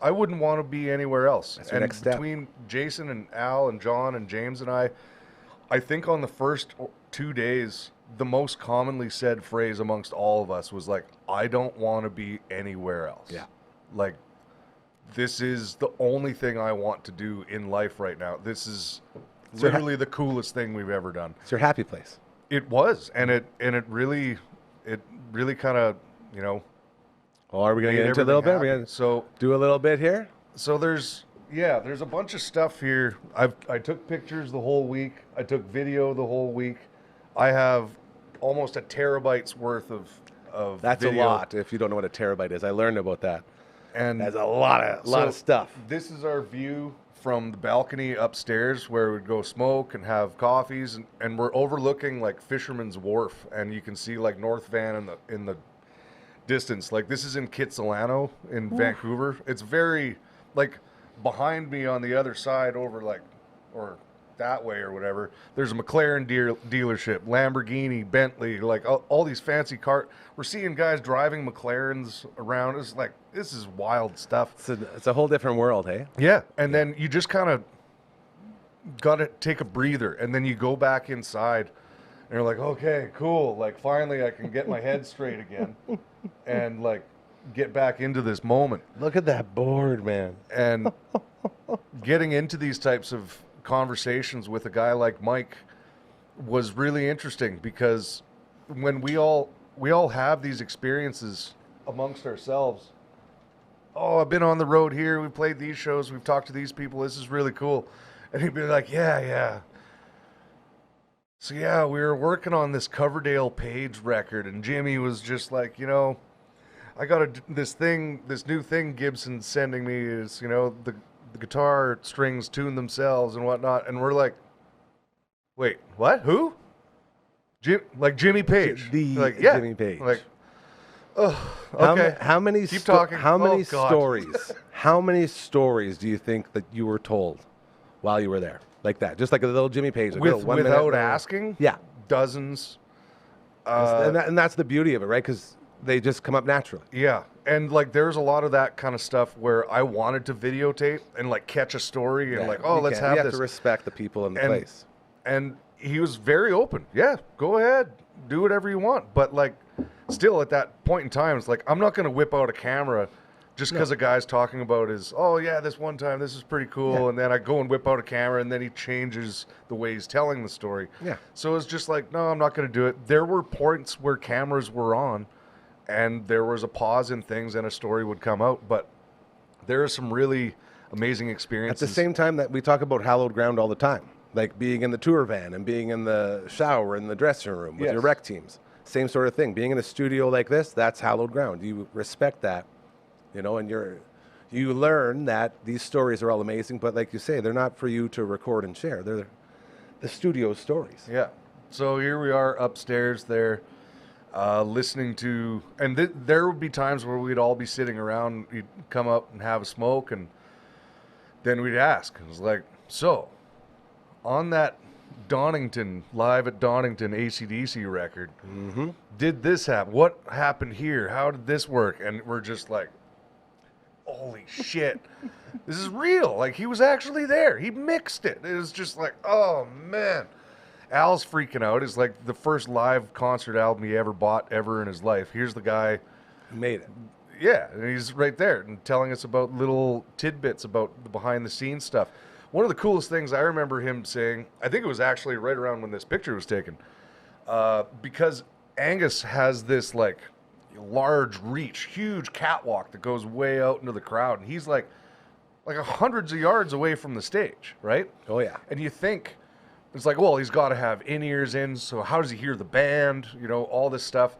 I wouldn't want to be anywhere else. That's your next step. Between Jason and Al and John and James and I think on the first 2 days, the most commonly said phrase amongst all of us was like, I don't want to be anywhere else. Yeah. Like, this is the only thing I want to do in life right now. This is literally the coolest thing we've ever done. It's your happy place. It was, and it really kind of, Well, are we going to get into a little bit? We're going to do a little bit here? So there's a bunch of stuff here. I took pictures the whole week. I took video the whole week. I have almost a terabyte's worth of That's video. a lot, if you don't know what a terabyte is. I learned about that. And that's a lot of stuff. This is our view from the balcony upstairs, where we'd go smoke and have coffees, and we're overlooking like Fisherman's Wharf, and you can see like North Van in the distance. Like, this is in Kitsilano in Vancouver. It's very like behind me on the other side over or that way or whatever. There's a McLaren dealership, Lamborghini, Bentley, like all these fancy cars. We're seeing guys driving McLarens around. It's like, this is wild stuff. It's a whole different world, hey? Yeah. And then you just kind of got to take a breather, and then you go back inside and you're like, okay, cool. Like, finally I can get my head straight again and like get back into this moment. Look at that board, man. And getting into these types of conversations with a guy like Mike was really interesting, because when we all have these experiences amongst ourselves. Oh, I've been on the road here. We played these shows. We've talked to these people. This is really cool. And he'd be like, yeah. So yeah, we were working on this Coverdale Page record, and Jimmy was just like, I got this new thing Gibson's sending me is, the guitar strings tune themselves and whatnot. And we're like, wait, what? Who? Jimmy Page. Jimmy Page. Like, oh, okay. How many Keep talking. How many God. stories? How many stories do you think that you were told while you were there? Like that, just like a little Jimmy Page. Like without asking? Yeah. Dozens. And that's the beauty of it, right? Because they just come up naturally. Yeah. And like, there's a lot of that kind of stuff where I wanted to videotape and like catch a story and let's have this. You have to respect the people in the place. And he was very open. Yeah, go ahead, do whatever you want. But like, still at that point in time, it's like, I'm not going to whip out a camera just because a guy's talking about his, oh yeah, this one time, this is pretty cool. And then I go and whip out a camera and then he changes the way he's telling the story. Yeah. So it's just like, no, I'm not going to do it. There were points where cameras were on and there was a pause in things and a story would come out. But there are some really amazing experiences. At the same time that we talk about hallowed ground all the time, like being in the tour van and being in the shower in the dressing room with your rec teams. Same sort of thing. Being in a studio like this, that's hallowed ground. You respect that. You know, and you learn that these stories are all amazing, but like you say, they're not for you to record and share. They're the studio stories. Yeah. So here we are upstairs there, listening to, and there would be times where we'd all be sitting around, you'd come up and have a smoke, and then we'd ask. It was like, so, on that Donington, live at Donington AC/DC record, did this happen? What happened here? How did this work? And we're just like, holy shit, this is real. Like, he was actually there. He mixed it. It was just like, oh, man. Al's freaking out. It's like the first live concert album he ever bought ever in his life. Here's the guy who made it. Yeah, and he's right there and telling us about little tidbits about the behind-the-scenes stuff. One of the coolest things I remember him saying, I think it was actually right around when this picture was taken, because Angus has this, like, large reach, huge catwalk that goes way out into the crowd, and he's like hundreds of yards away from the stage, right? Oh yeah. And you think it's like, well, he's got to have in-ears in, so how does he hear the band? You know, all this stuff.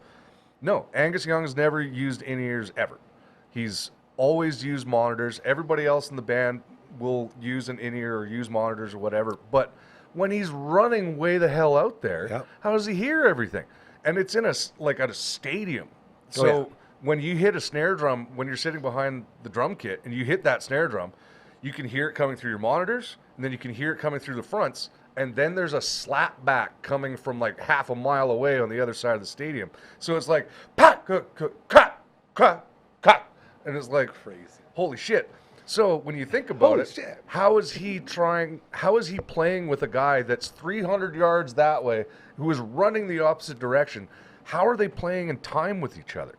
No, Angus Young has never used in-ears ever. He's always used monitors. Everybody else in the band will use an in-ear or use monitors or whatever, but when he's running way the hell out there, how does he hear everything? And it's in at a stadium. So when you hit a snare drum, when you're sitting behind the drum kit and you hit that snare drum, you can hear it coming through your monitors, and then you can hear it coming through the fronts, and then there's a slap back coming from like half a mile away on the other side of the stadium. So it's like, pa, ka, ka, ka, ka, ka, and it's like, crazy. Holy shit. So when you think about how is he playing with a guy that's 300 yards that way who is running the opposite direction? How are they playing in time with each other?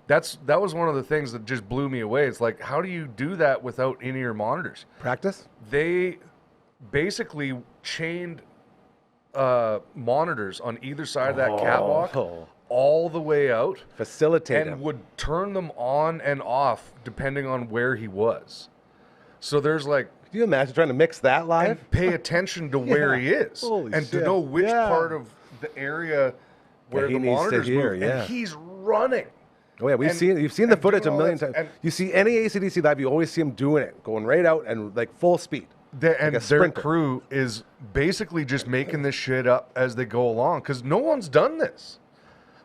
That was one of the things that just blew me away. It's like, how do you do that without in-ear monitors? Practice? They basically chained monitors on either side of that catwalk all the way out. Facilitate and would turn them on and off depending on where he was. So there's like... Can you imagine trying to mix that live? And pay attention to where he is. Holy and shit. to know which part of the area where the monitors move. And he's running. Oh yeah, you've seen the footage a million times. You see any AC/DC live, you always see him doing it, going right out and like full speed. And their crew is basically just making this shit up as they go along because no one's done this.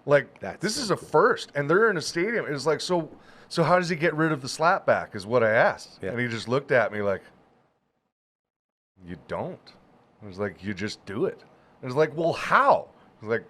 Like, this is a first, and they're in a stadium. It's like, so how does he get rid of the slapback is what I asked. Yeah. And he just looked at me like, you don't. I was like, you just do it. I was like, well, how? I was like,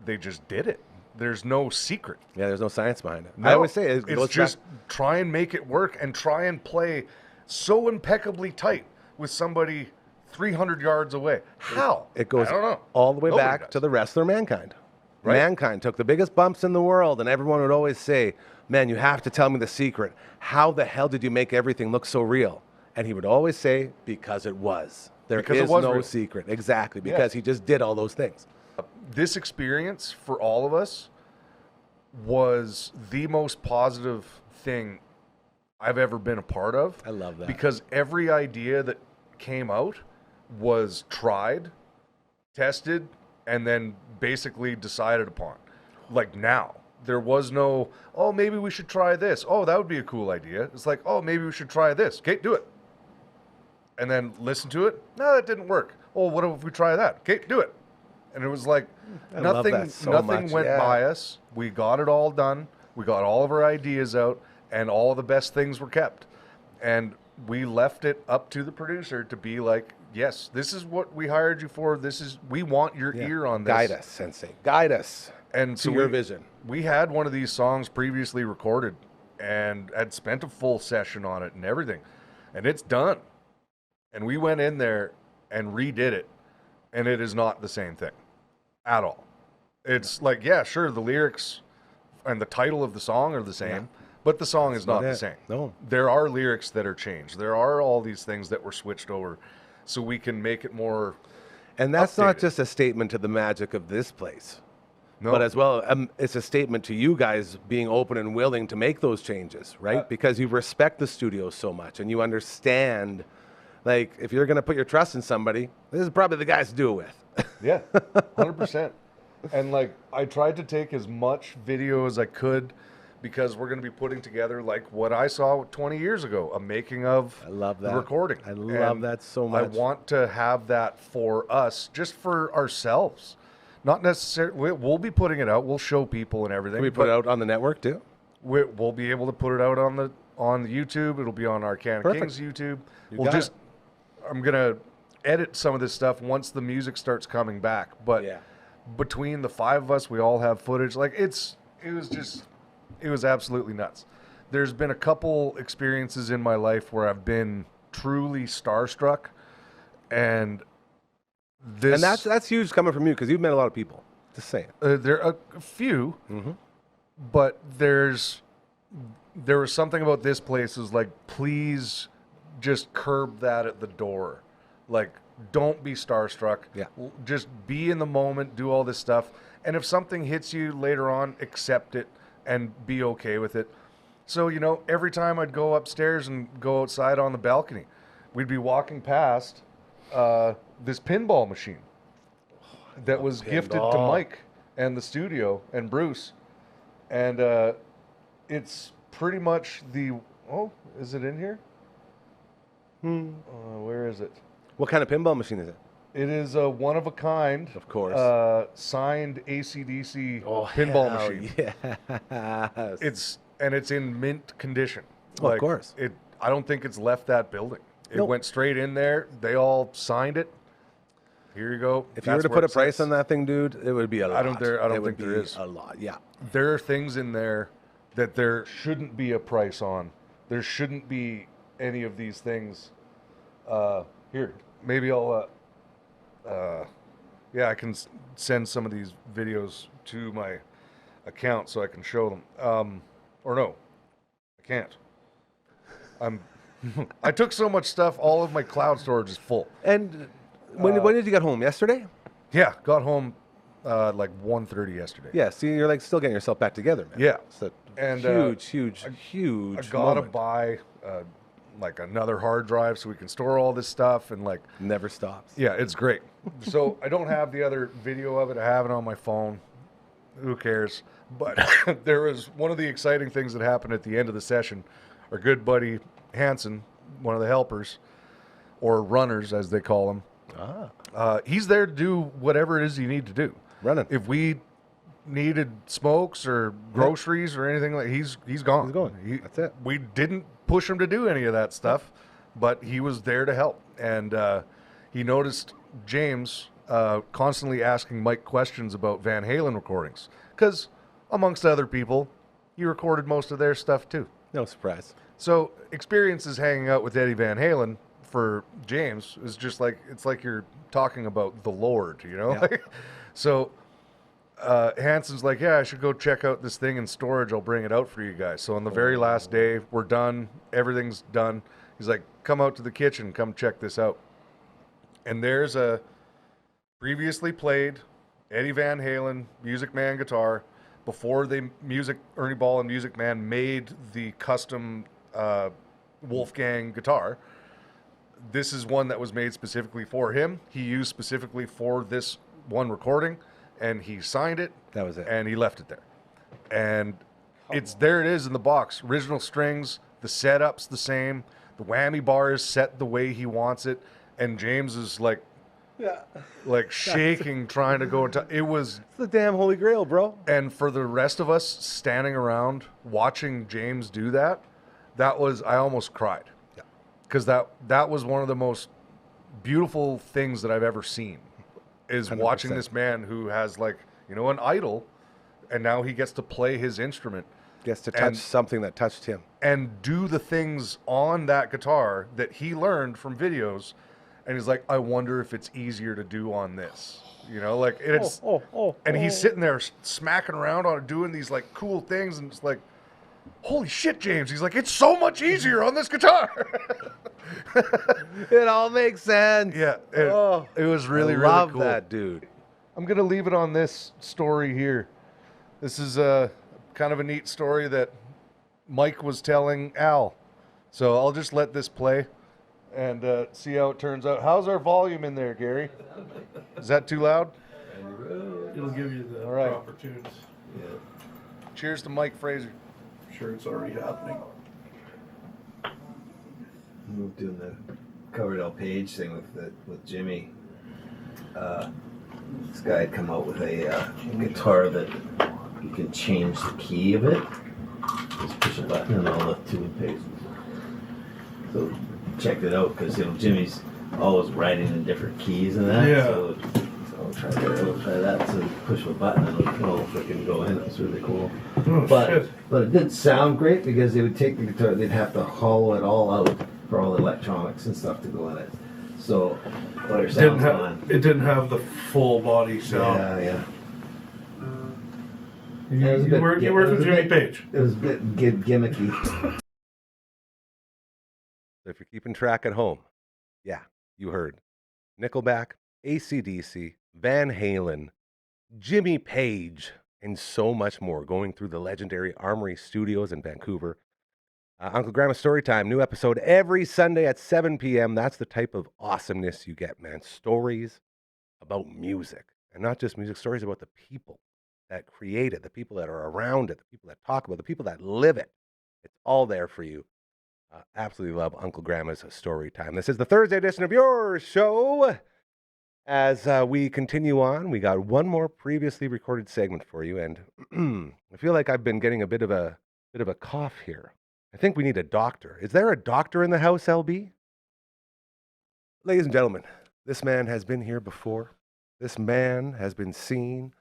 they just did it. There's no secret. Yeah, there's no science behind it. No, I always say it's just try and make it work and try and play so impeccably tight with somebody 300 yards away. How? It goes I don't know. all the way back to the wrestler Mankind. Right? Mankind took the biggest bumps in the world, and everyone would always say, man, you have to tell me the secret. How the hell did you make everything look so real? And he would always say, because it was. There is no real secret. Exactly, because he just did all those things. This experience for all of us was the most positive thing I've ever been a part of. I love that. Because every idea that came out was tried, tested, and then basically decided upon. Like now. There was no, oh, maybe we should try this. Oh, that would be a cool idea. It's like, oh, maybe we should try this. Okay, do it. And then listen to it. No, that didn't work. Oh, what if we try that? Okay, do it. And it was like nothing went by us. We got it all done. We got all of our ideas out, and all of the best things were kept. And we left it up to the producer to be like, yes, this is what we hired you for. We want your ear on this. Guide us, Sensei. Guide us. And to your vision. We had one of these songs previously recorded and had spent a full session on it and everything. And it's done. And we went in there and redid it. and it is not the same thing at all. It's like, yeah, sure, the lyrics and the title of the song are the same, but the song is not the same. No. There are lyrics that are changed. There are all these things that were switched over so we can make it more And that's updated. not just a statement to the magic of this place, No. but as well, it's a statement to you guys being open and willing to make those changes, right? Because you respect the studio so much and you understand, like, if you're going to put your trust in somebody, this is probably the guys to do it with. Yeah, 100%. And like, I tried to take as much video as I could because we're going to be putting together like what I saw 20 years ago, a making of I love the that. recording. I love And that so much. I want to have that for us, just for ourselves. Not necessarily, we'll be putting it out. We'll show people and everything. Can we put it out on the network too? We'll be able to put it out on the YouTube. It'll be on our Can of Perfect. Kings YouTube. You got it. I'm gonna edit some of this stuff once the music starts coming back. But Yeah. between the 5 of us, we all have footage. Like it was absolutely nuts. There's been a couple experiences in my life where I've been truly starstruck, and this And that's huge coming from you because you've met a lot of people. Just saying. there are a few, but there was something about this place is like, please just curb that at the door. Like, don't be starstruck. Yeah. Just be in the moment, do all this stuff. And if something hits you later on, accept it and be okay with it. So, you know, every time I'd go upstairs and go outside on the balcony, we'd be walking past this pinball machine that was gifted to Mike and the studio and Bruce. And it's pretty much is it in here? Where is it? What kind of pinball machine is it? It is a one of a kind, Of course. signed AC/DC pinball hell machine. Yes. It's in mint condition. Oh, of course. I don't think it's left that building. It Nope. went straight in there. They all signed it. Here you go. If you were to put a price on that thing, dude, it would be a lot. I don't It would think there be is. a lot. Yeah. There are things in there that there shouldn't be a price on. There shouldn't be any of these things. Here, maybe I'll. I can send some of these videos to my account so I can show them. Or no, I can't. I took so much stuff. All of my cloud storage is full. And when did you get home? Yesterday? Yeah, got home like 1:30 yesterday. Yeah. See, you're like still getting yourself back together, man. Yeah. It's a And, huge I gotta moment. buy like another hard drive so we can store all this stuff and like. Never stops. Yeah, it's great. So I don't have the other video of it. I have it on my phone. Who cares? But there was one of the exciting things that happened at the end of the session. Our good buddy Hanson, one of the helpers, or runners as they call them, he's there to do whatever it is you need to do. Running. If we needed smokes or groceries or anything like, he's gone. He's going. That's it. We didn't push him to do any of that stuff, but he was there to help. And he noticed James constantly asking Mike questions about Van Halen recordings, because amongst other people, he recorded most of their stuff too. No surprise. So experiences hanging out with Eddie Van Halen for James is just like, it's like you're talking about the Lord, you know? Yeah. So Hanson's like, yeah, I should go check out this thing in storage. I'll bring it out for you guys. So on the very last day, we're done. Everything's done. He's like, come out to the kitchen. Come check this out. And there's a previously played Eddie Van Halen Music Man guitar before Ernie Ball and Music Man made the custom Wolfgang guitar. This is one that was made specifically for him. He used specifically for this one recording, and he signed it. That was it. And he left it there. And there it is in the box. Original strings, the setup's the same. The whammy bar is set the way he wants it. And James is like, shaking, trying to go into it. Was It's the damn holy grail, bro. and for the rest of us standing around watching James do that, I almost cried. Yeah. Because that was one of the most beautiful things that I've ever seen, is 100%. watching this man who has an idol, and now he gets to play his instrument Gets to touch something that touched him. and do the things on that guitar that he learned from videos, and he's like, I wonder if it's easier to do on this. You know, like it's, and he's sitting there smacking around on doing these like cool things, and it's like, holy shit, James. He's like, it's so much easier on this guitar. It all makes sense. Yeah, it was really, really love cool. that, dude. I'm gonna leave it on this story here. This is kind of a neat story that Mike was telling Al. So I'll just let this play and see how it turns out. How's our volume in there, Gary? Is that too loud? It'll give you the All right. proper tunes. Yeah. Cheers to Mike Fraser. I'm sure it's already happening. We were doing the covered L Page thing with Jimmy. This guy had come out with a guitar that you can change the key of it. Just push a button and all the tune pays. So checked it out because Jimmy's always writing in different keys and that. Yeah. So I'll try that. So you push a button and it'll all freaking go in. It was really cool. Oh, shit. But it didn't sound great because they would take the guitar, they'd have to hollow it all out for all the electronics and stuff to go in it. So while your sound's on. It didn't have the full body sound. Yeah. You worked with Jimmy Page. It was a bit gimmicky. If you're keeping track at home, yeah, you heard Nickelback, AC/DC, Van Halen, Jimmy Page, and so much more going through the legendary Armory Studios in Vancouver. Uncle Grandma's Storytime, new episode every Sunday at 7 p.m. That's the type of awesomeness you get, man. Stories about music, and not just music, stories about the people that create it, the people that are around it, the people that talk about it, the people that live it. It's all there for you. Absolutely love Uncle Grandma's Story Time. This is the Thursday edition of your show. As we continue on, we got one more previously recorded segment for you, and I feel like I've been getting a bit of a cough here. I think we need a doctor. Is there a doctor in the house, LB? Ladies and gentlemen, this man has been here before. This man has been seen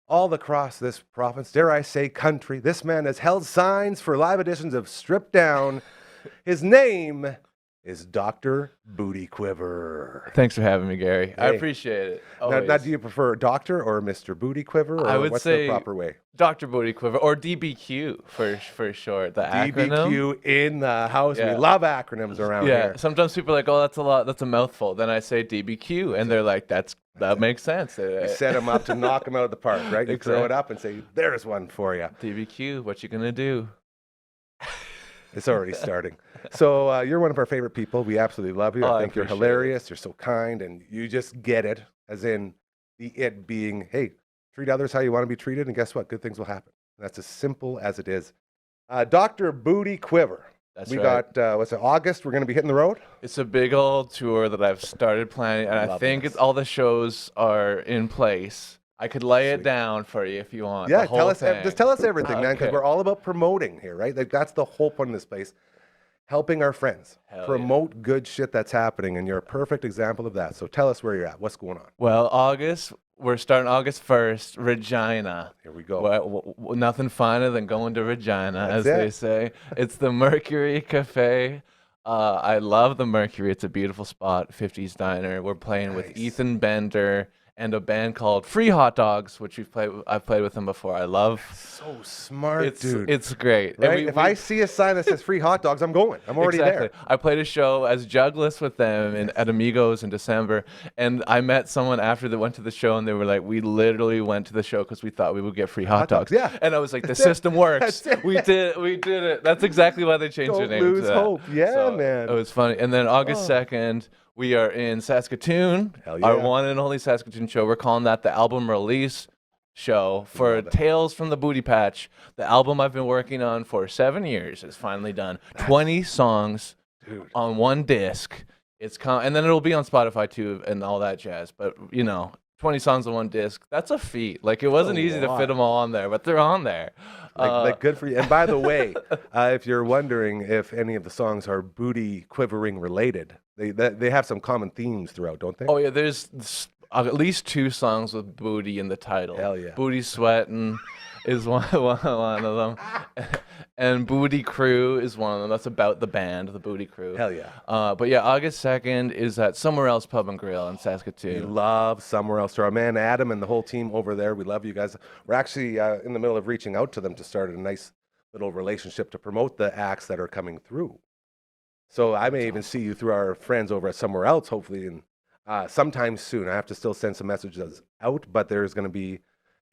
all across this province, dare I say country. This man has held signs for live editions of Stripped Down. His name is Dr. Booty Quiver. Thanks for having me, Gary. I Hey. appreciate it. Now, do you prefer Doctor or Mr. Booty Quiver, or I would what's say the proper way? Dr. Booty Quiver, or DBQ for short, the acronym. DBQ in the house. Yeah. We love acronyms around Yeah, here. sometimes people are like, oh, that's a lot, that's a mouthful. Then I say DBQ, and they're like, that makes sense. You set them up to knock them out of the park, right? You throw it Exactly. up and say, there's one for you. DBQ, what you gonna do? It's already starting. So you're one of our favorite people. We absolutely love you. Oh, I I think you're appreciate hilarious. You're so kind, and you just get it, as in the it being, hey, treat others how you want to be treated, and guess what? Good things will happen. That's as simple as it is. Dr. Booty Quiver. That's We right. got, what's it, August? We're going to be hitting the road? It's a big old tour that I've started planning, and I Love think this. all the shows are in place. I could lay it Sweet. down for you if you want. Yeah, the whole tell us, thing. just tell us everything, man, because Okay. we're all about promoting here, right? Like, that's the whole point of this place. Helping our friends Hell promote good shit that's happening, and you're a perfect example of that. So tell us where you're at. What's going on? Well, we're starting August 1st, Regina. Here we go. Nothing finer than going to Regina, That's as they it. say. It's the Mercury Cafe. I love the Mercury. It's a beautiful spot, 50s diner. We're playing with Nice. Ethan Bender and a band called Free Hot Dogs, which I've played with them before. I love. So smart, dude. It's great. And Right? If I see a sign that says free hot dogs, I'm going. I'm already Exactly. there. I played a show as juglist with them at Amigos in December, and I met someone after that went to the show, and they were like, "We literally went to the show because we thought we would get free hot dogs." yeah. And I was like, "The That's it. system works. That's it. We did it. That's exactly why they changed their Don't name lose to that." hope. Yeah, So, man. It was funny. And then August 2nd, we are in Saskatoon. Hell yeah. Our one and only Saskatoon show. We're calling that the album release show for Love it. Tales from the Booty Patch. The album I've been working on for 7 years is finally done. 20 songs Dude. on one disc. And then it'll be on Spotify too and all that jazz. But 20 songs on one disc, that's a feat. Like, it wasn't easy to lot. fit them all on there, but they're on there. Like good for you. And by the way, if you're wondering if any of the songs are booty quivering related, they have some common themes throughout, don't they? Oh yeah, there's at least 2 songs with booty in the title. Hell yeah. Booty sweating. is one of them. And Booty Crew is one of them. That's about the band, the Booty Crew. Hell yeah. But yeah, August 2nd is at Somewhere Else Pub and Grill in We Saskatoon. love Somewhere Else. To our man Adam and the whole team over there, we love you guys. We're actually in the middle of reaching out to them to start a nice little relationship to promote the acts that are coming through. So I may even see you through our friends over at Somewhere Else, hopefully, in sometime soon. I have to still send some messages out, but there's going to be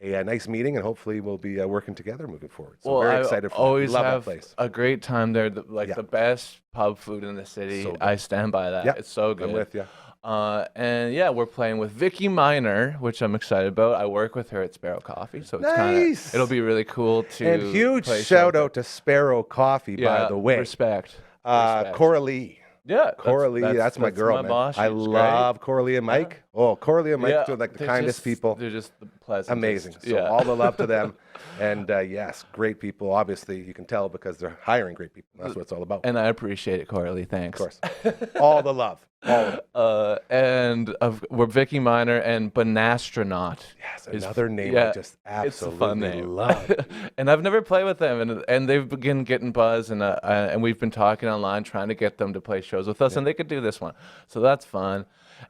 a nice meeting, and hopefully we'll be working together moving forward. So very excited for that. always Love have that place. a great time there. Yeah. The best pub food in the city. So good. I stand by that. Yeah, It's so good. I'm with you. And yeah, we're playing with Vicky Miner, which I'm excited about. I work with her at Sparrow Coffee, so it's Nice. it'll be really cool to. And huge play shout shows. out to Sparrow Coffee, Yeah, by the way. Respect. Coralie. Yeah, Coralie, that's my girl, my man. boss. I She's great. love Coralie and Mike. Oh, Coralie and Mike Yeah, are like the they're kindest just- people. They're just the pleasantest. Amazing. So yeah. all the love to them. And yes, great people. Obviously, you can tell because they're hiring great people. That's what it's all about. And I appreciate it, Coralie. Thanks. Of course. All the love. All of it. We're Vicky Miner and Banastronaut. Yes, is- another name yeah, I just it's a fun absolutely name. love. And I've never played with them, and they've begun getting buzz, and we've been talking online trying to get them to play shows with us, and they could do this one, so that's fun.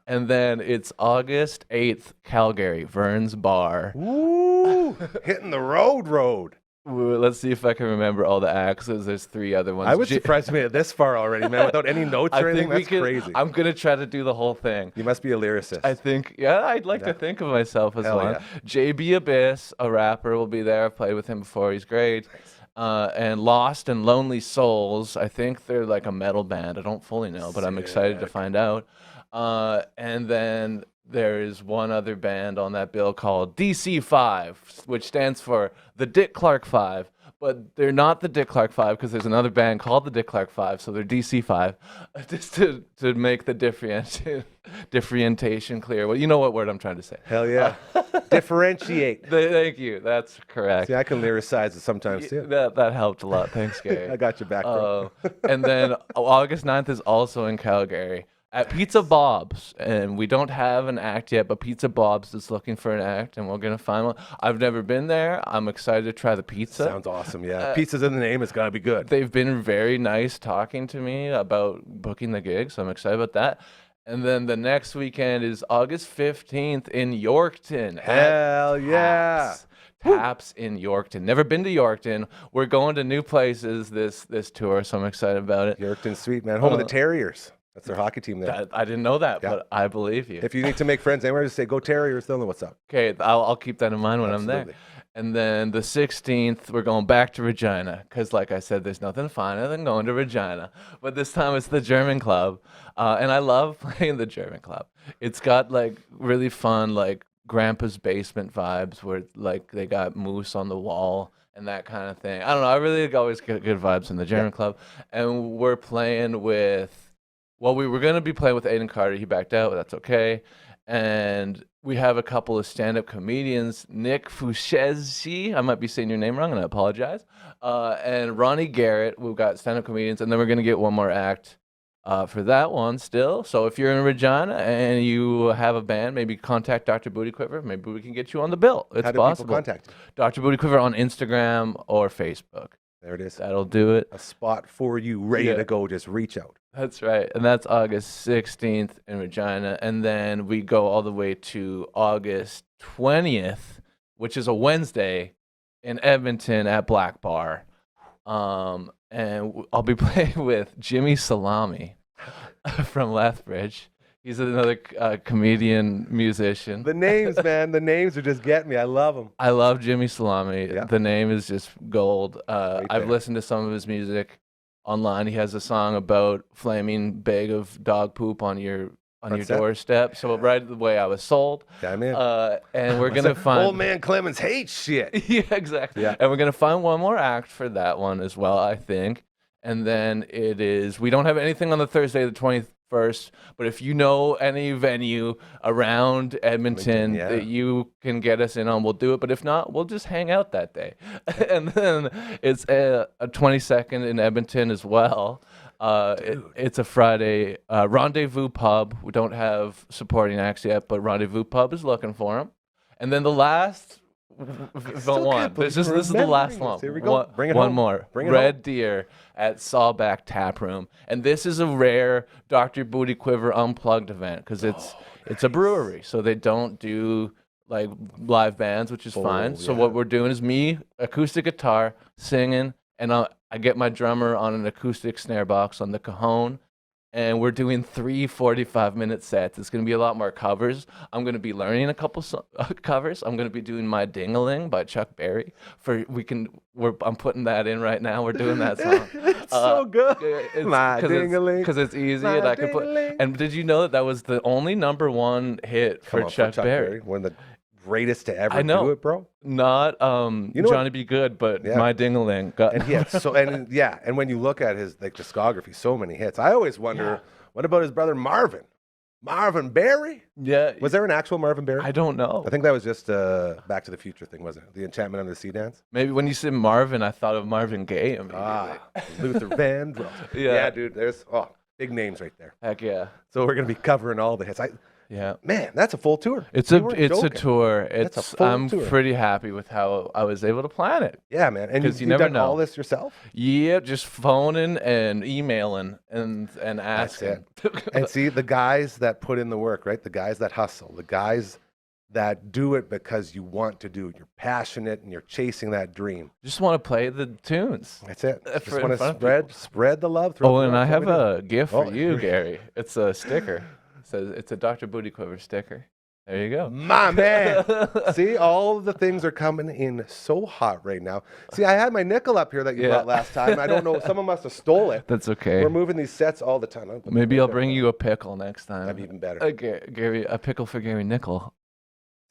And then it's August 8th, Calgary, Vern's Bar. Ooh, hitting the road. Ooh, let's see if I can remember all the acts. There's 3 other ones. I was surprised we made it this far already, man, without any notes or anything. That's crazy. I'm gonna try to do the whole thing. You must be a lyricist. I think, yeah, I'd like to think of myself as Hell one. yeah. JB Abyss, a rapper, will be there. I've played with him before. He's great. And Lost and Lonely Souls, I think they're like a metal band. I don't fully know, but I'm excited to find out. And then there is one other band on that bill called DC5, which stands for the Dick Clark 5. But they're not the Dick Clark 5 because there's another band called the Dick Clark 5, so they're DC5, just to make the differentiation clear. Well, you know what word I'm trying to say. Hell yeah. Differentiate. Thank you. That's correct. See, I can lyricize it sometimes too. That helped a lot. Thanks, Gary. I got your back, bro. And then August 9th is also in Calgary at Pizza Bob's. And we don't have an act yet, but Pizza Bob's is looking for an act, and we're going to find one. I've never been there. I'm excited to try the pizza. Sounds awesome, yeah. Pizza's in the name. It's got to be good. They've been very nice talking to me about booking the gig, so I'm excited about that. And then the next weekend is August 15th in Yorkton. at Hell yeah. Taps in Yorkton. Never been to Yorkton. We're going to new places this tour, so I'm excited about it. Yorkton Sweet, man. Home of the Terriers. That's their hockey team there. I didn't know that, Yeah. but I believe you. If you need to make friends anywhere, just say, go Terriers. They'll know what's up. Okay, I'll keep that in mind when I'm Absolutely. there. And then the 16th, we're going back to Regina because, like I said, there's nothing finer than going to Regina. But this time it's the German Club, and I love playing the German Club. It's got like really fun, like Grandpa's basement vibes, where like they got moose on the wall and that kind of thing. I don't know. I really always get good vibes in the German Club, and we're playing with. Well, we were going to be playing with Aiden Carter. He backed out, but that's okay. And we have a couple of stand-up comedians, Nick Fuchesi, I might be saying your name wrong, and I apologize, and Ronnie Garrett. We've got stand-up comedians, and then we're going to get one more act for that one still. So if you're in Regina and you have a band, maybe contact Dr. Booty Quiver. Maybe we can get you on the bill. It's How do possible. people contact you? Dr. Booty Quiver on Instagram or Facebook. There it is. That'll do it. A spot for you, ready Yeah. to go. Just reach out. That's right. And that's August 16th in Regina. And then we go all the way to August 20th, which is a Wednesday, in Edmonton at Black Bar. I'll be playing with Jimmy Salami from Lethbridge. He's another comedian, musician. The names, man. The names are just getting me. I love them. I love Jimmy Salami. Yeah. The name is just gold. I've there. listened to some of his music online. He has a song about flaming bag of dog poop on your Front step. doorstep. So right the way I was sold. Damn in. And we're gonna find Old man Clemens hates shit. yeah, exactly. Yeah. And we're gonna find one more act for that one as well, I think. And then it is. We don't have anything on the Thursday, the 21st. But if you know any venue around Edmonton yeah. that you can get us in on, we'll do it. But if not, we'll just hang out that day. And then it's a 22nd in Edmonton as well. It's a Friday. Rendezvous Pub. We don't have supporting acts yet, but Rendezvous Pub is looking for them. And then the last still can't This believe we're is the last remembering one. this. Here we go. Bring it one home. more. Bring it Red home. Deer at Sawback Tap Room, and this is a rare Dr. Booty Quiver unplugged event because it's a brewery, so they don't do like live bands, which is fine. So what we're doing is me, acoustic guitar, singing, and I get my drummer on an acoustic snare box on the cajon. And we're doing 3 45-minute sets. It's going to be a lot more covers. I'm going to be learning a couple covers. I'm going to be doing My Ding-a-Ling by Chuck Berry. I'm putting that in right now. We're doing that song. It's so good. My Ding-a-Ling. Because it's easy My and I can put. Ding-a-Ling. And did you know that was the only #1 hit for Chuck Berry? One of the greatest to ever I know. do it, bro. Not You know Johnny Be Good, but Yeah. My Ding-a-Ling. Got And he had and when you look at his like discography, so many hits. I always wonder, what about his brother Marvin? Marvin Berry? yeah. Was there an actual Marvin Berry? I don't know. I think that was just a Back to the Future thing, wasn't it? The Enchantment Under the Sea dance. Maybe when you said Marvin, I thought of Marvin Gaye immediately. Luther Vandross. Yeah. Dude. There's big names right there. Heck yeah. So we're gonna be covering all the hits. Yeah. Man, that's a full tour. It's You a weren't it's a joking. tour. That's a It's full I'm tour. pretty happy with how I was able to plan it. Yeah, man. And 'Cause you you've never done all know. this yourself? Yeah, just phoning and emailing and That's asking. it. And see, the guys that put in the work, right? The guys that hustle, the guys that do it because you want to do it. You're passionate and you're chasing that dream. Just want to play the tunes. That's it. For- Just in want front to of spread the love through. Oh, and I have a gift for Oh, you, here- Gary. It's a sticker. It says it's a Dr. Booty Quiver sticker. There you go. My man. See, all the things are coming in so hot right now. See, I had my nickel up here that you Yeah. brought last time. I don't know. Someone must have stole it. That's okay. We're moving these sets all the time. I'll put them Maybe right I'll there. bring you a pickle next time. That'd be even better. Gary, a pickle for Gary Nickel.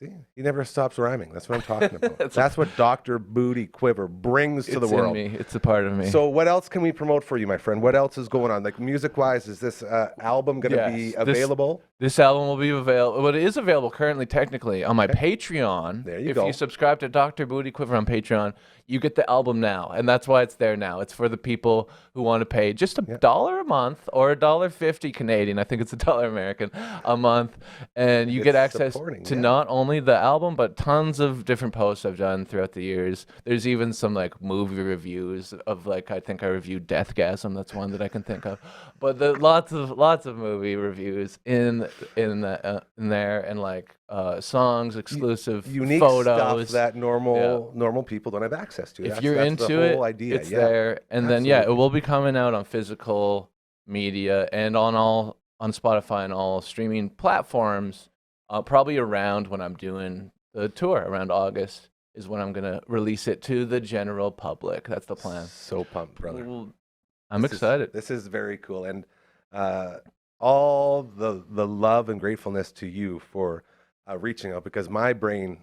See, he never stops rhyming. That's what I'm talking about. That's That's what Dr. Booty Quiver brings to the It's world. in me. It's a part of me. So what else can we promote for you, my friend? What else is going on? Like music-wise, is this album going to be Yes, available? This album will be available. Well, it is available currently, technically, on my Patreon. There you if go. you subscribe to Dr. Booty Quiver on Patreon, you get the album now, and that's why it's there now. It's for the people who want to pay just $1 a month or $1.50 Canadian. I think it's $1 American a month, and you get It's access supporting, to yeah. not only the album but tons of different posts I've done throughout the years. There's even some like movie reviews of like I think I reviewed Deathgasm. That's one that I can think of, but the lots of movie reviews in there and like songs, exclusive Unique photos stuff that normal people don't have access to. if you're that's into the whole it, idea. it's yeah. there. And then it Absolutely. will be coming out on physical media and on Spotify and all streaming platforms. Probably around when I'm doing the tour, around August is when I'm gonna release it to the general public. That's the plan. So pumped, brother. I'm excited. This is very cool, and all the love and gratefulness to you for reaching out, because my brain,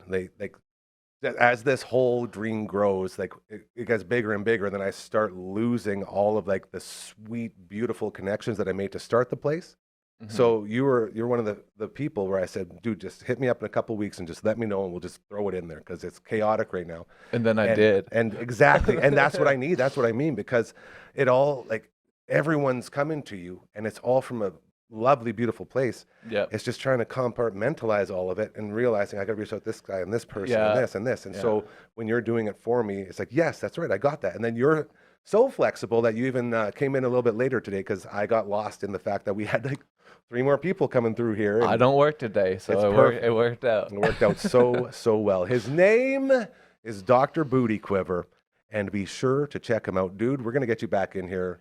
as this whole dream grows, like it gets bigger and bigger, and then I start losing all of like the sweet, beautiful connections that I made to start the place. Mhm. So you're one of the people where I said, dude, just hit me up in a couple weeks and just let me know, and we'll just throw it in there because it's chaotic right now. And then I And- did. And exactly. And that's what I need. That's what I mean, because it all, like, everyone's coming to you and it's all from a lovely, beautiful place. Yeah. It's just trying to compartmentalize all of it and realizing I got to reach out to this guy and this person Yeah. and this and this. And Yeah. so when you're doing it for me, it's like, yes, that's right. I got that. And then you're so flexible that you even came in a little bit later today because I got lost in the fact that we had like 3 more people coming through here. I and don't work today, so It's it perfect. worked out. It worked out so well. His name is Dr. Booty Quiver, and be sure to check him out. Dude, we're going to get you back in here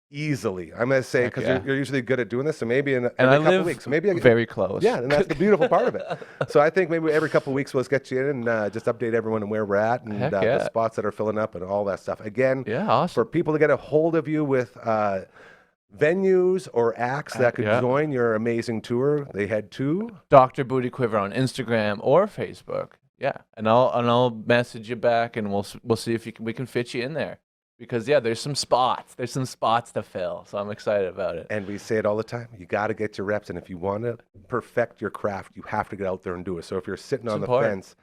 easily. I'm going to say, Heck because yeah. you're usually good at doing this, so maybe in And every I couple live weeks. Maybe very close. Yeah, and that's the beautiful part of it. So I think maybe every couple weeks we'll just get you in and just update everyone on where we're at and Heck the yeah. spots that are filling up and all that stuff. Again, Yeah, awesome. for people to get a hold of you with venues or acts that could Yeah. join your amazing tour, they head to... Dr. Booty Quiver on Instagram or Facebook. Yeah, and I'll message you back, and we'll see if we can fit you in there, because there's some spots to fill, so I'm excited about it. And we say it all the time. You got to get your reps. And if you want to perfect your craft, you have to get out there and do it. So if you're sitting on the important. fence,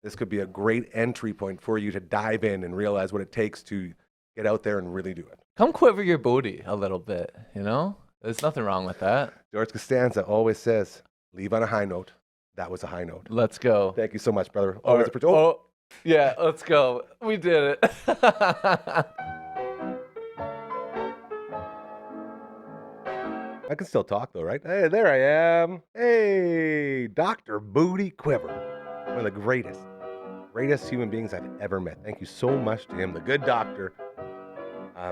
this could be a great entry point for you to dive in and realize what it takes to get out there and really do it. Come quiver your booty a little bit, There's nothing wrong with that. George Costanza always says, leave on a high note That was a high note. Let's go. Thank you so much, brother. Always appreciate. Yeah, let's go. We did it. I can still talk though, right? Hey, there I am. Hey, Dr. Booty Quiver. One of the greatest human beings I've ever met. Thank you so much to him, the good doctor,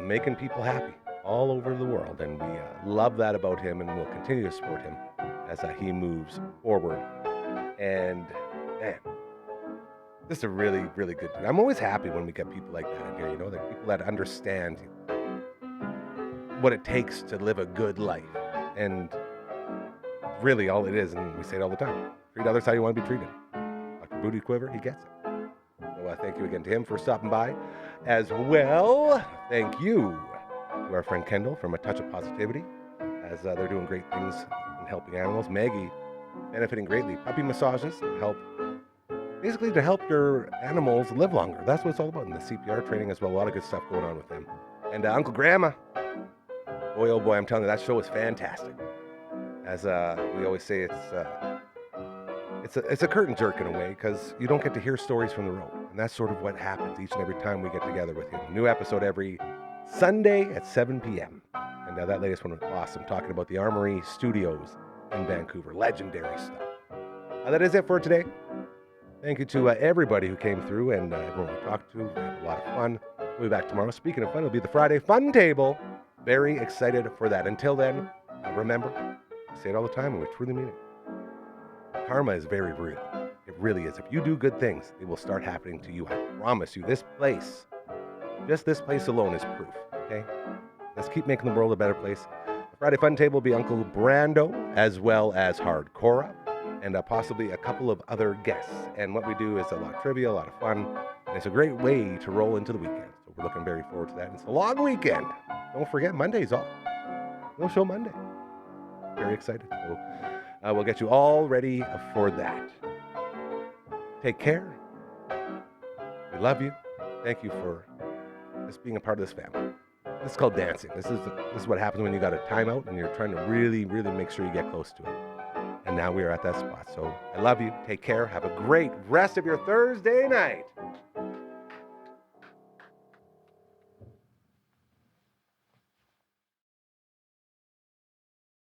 making people happy all over the world. And we love that about him, and we'll continue to support him as he moves forward. And man, this is a really, really good dude. I'm always happy when we get people like that in here, you know, like people that understand what it takes to live a good life. And really all it is, and we say it all the time, treat others how you want to be treated. Dr. Booty Quiver, he gets it. So thank you again to him for stopping by. As well, thank you to our friend Kendal from A Touch of Positivity, as they're doing great things in helping animals. Maggie, benefiting greatly. Puppy massages help, basically to help your animals live longer. That's what it's all about in the CPR training as well. A lot of good stuff going on with them. And Uncle Grandma, boy, oh boy, I'm telling you, that show is fantastic. As we always say, it's a curtain jerk in a way, because you don't get to hear stories from the road. And that's sort of what happens each and every time we get together with him. New episode every Sunday at 7 p.m. And that latest one was awesome, talking about the Armory Studios in Vancouver. Legendary stuff. That is it for today. Thank you to everybody who came through and everyone we talked to. We had a lot of fun. We'll be back tomorrow. Speaking of fun, it'll be the Friday Fun Table. Very excited for that. Until then, remember, I say it all the time and we truly mean it. Karma is very real. It really is. If you do good things, it will start happening to you. I promise you. This place, just this place alone is proof. Okay? Let's keep making the world a better place. The Friday Fun Table will be Uncle Brando, as well as Hardcora, and possibly a couple of other guests. And what we do is a lot of trivia, a lot of fun, and it's a great way to roll into the weekend. So we're looking very forward to that. It's a long weekend. Don't forget, Monday's off. No show Monday. Very excited. So we'll get you all ready for that. Take care. We love you. Thank you for just being a part of this family. This is called dancing. This is what happens when you got a timeout and you're trying to really, really make sure you get close to it. And now we are at that spot. So I love you. Take care. Have a great rest of your Thursday night.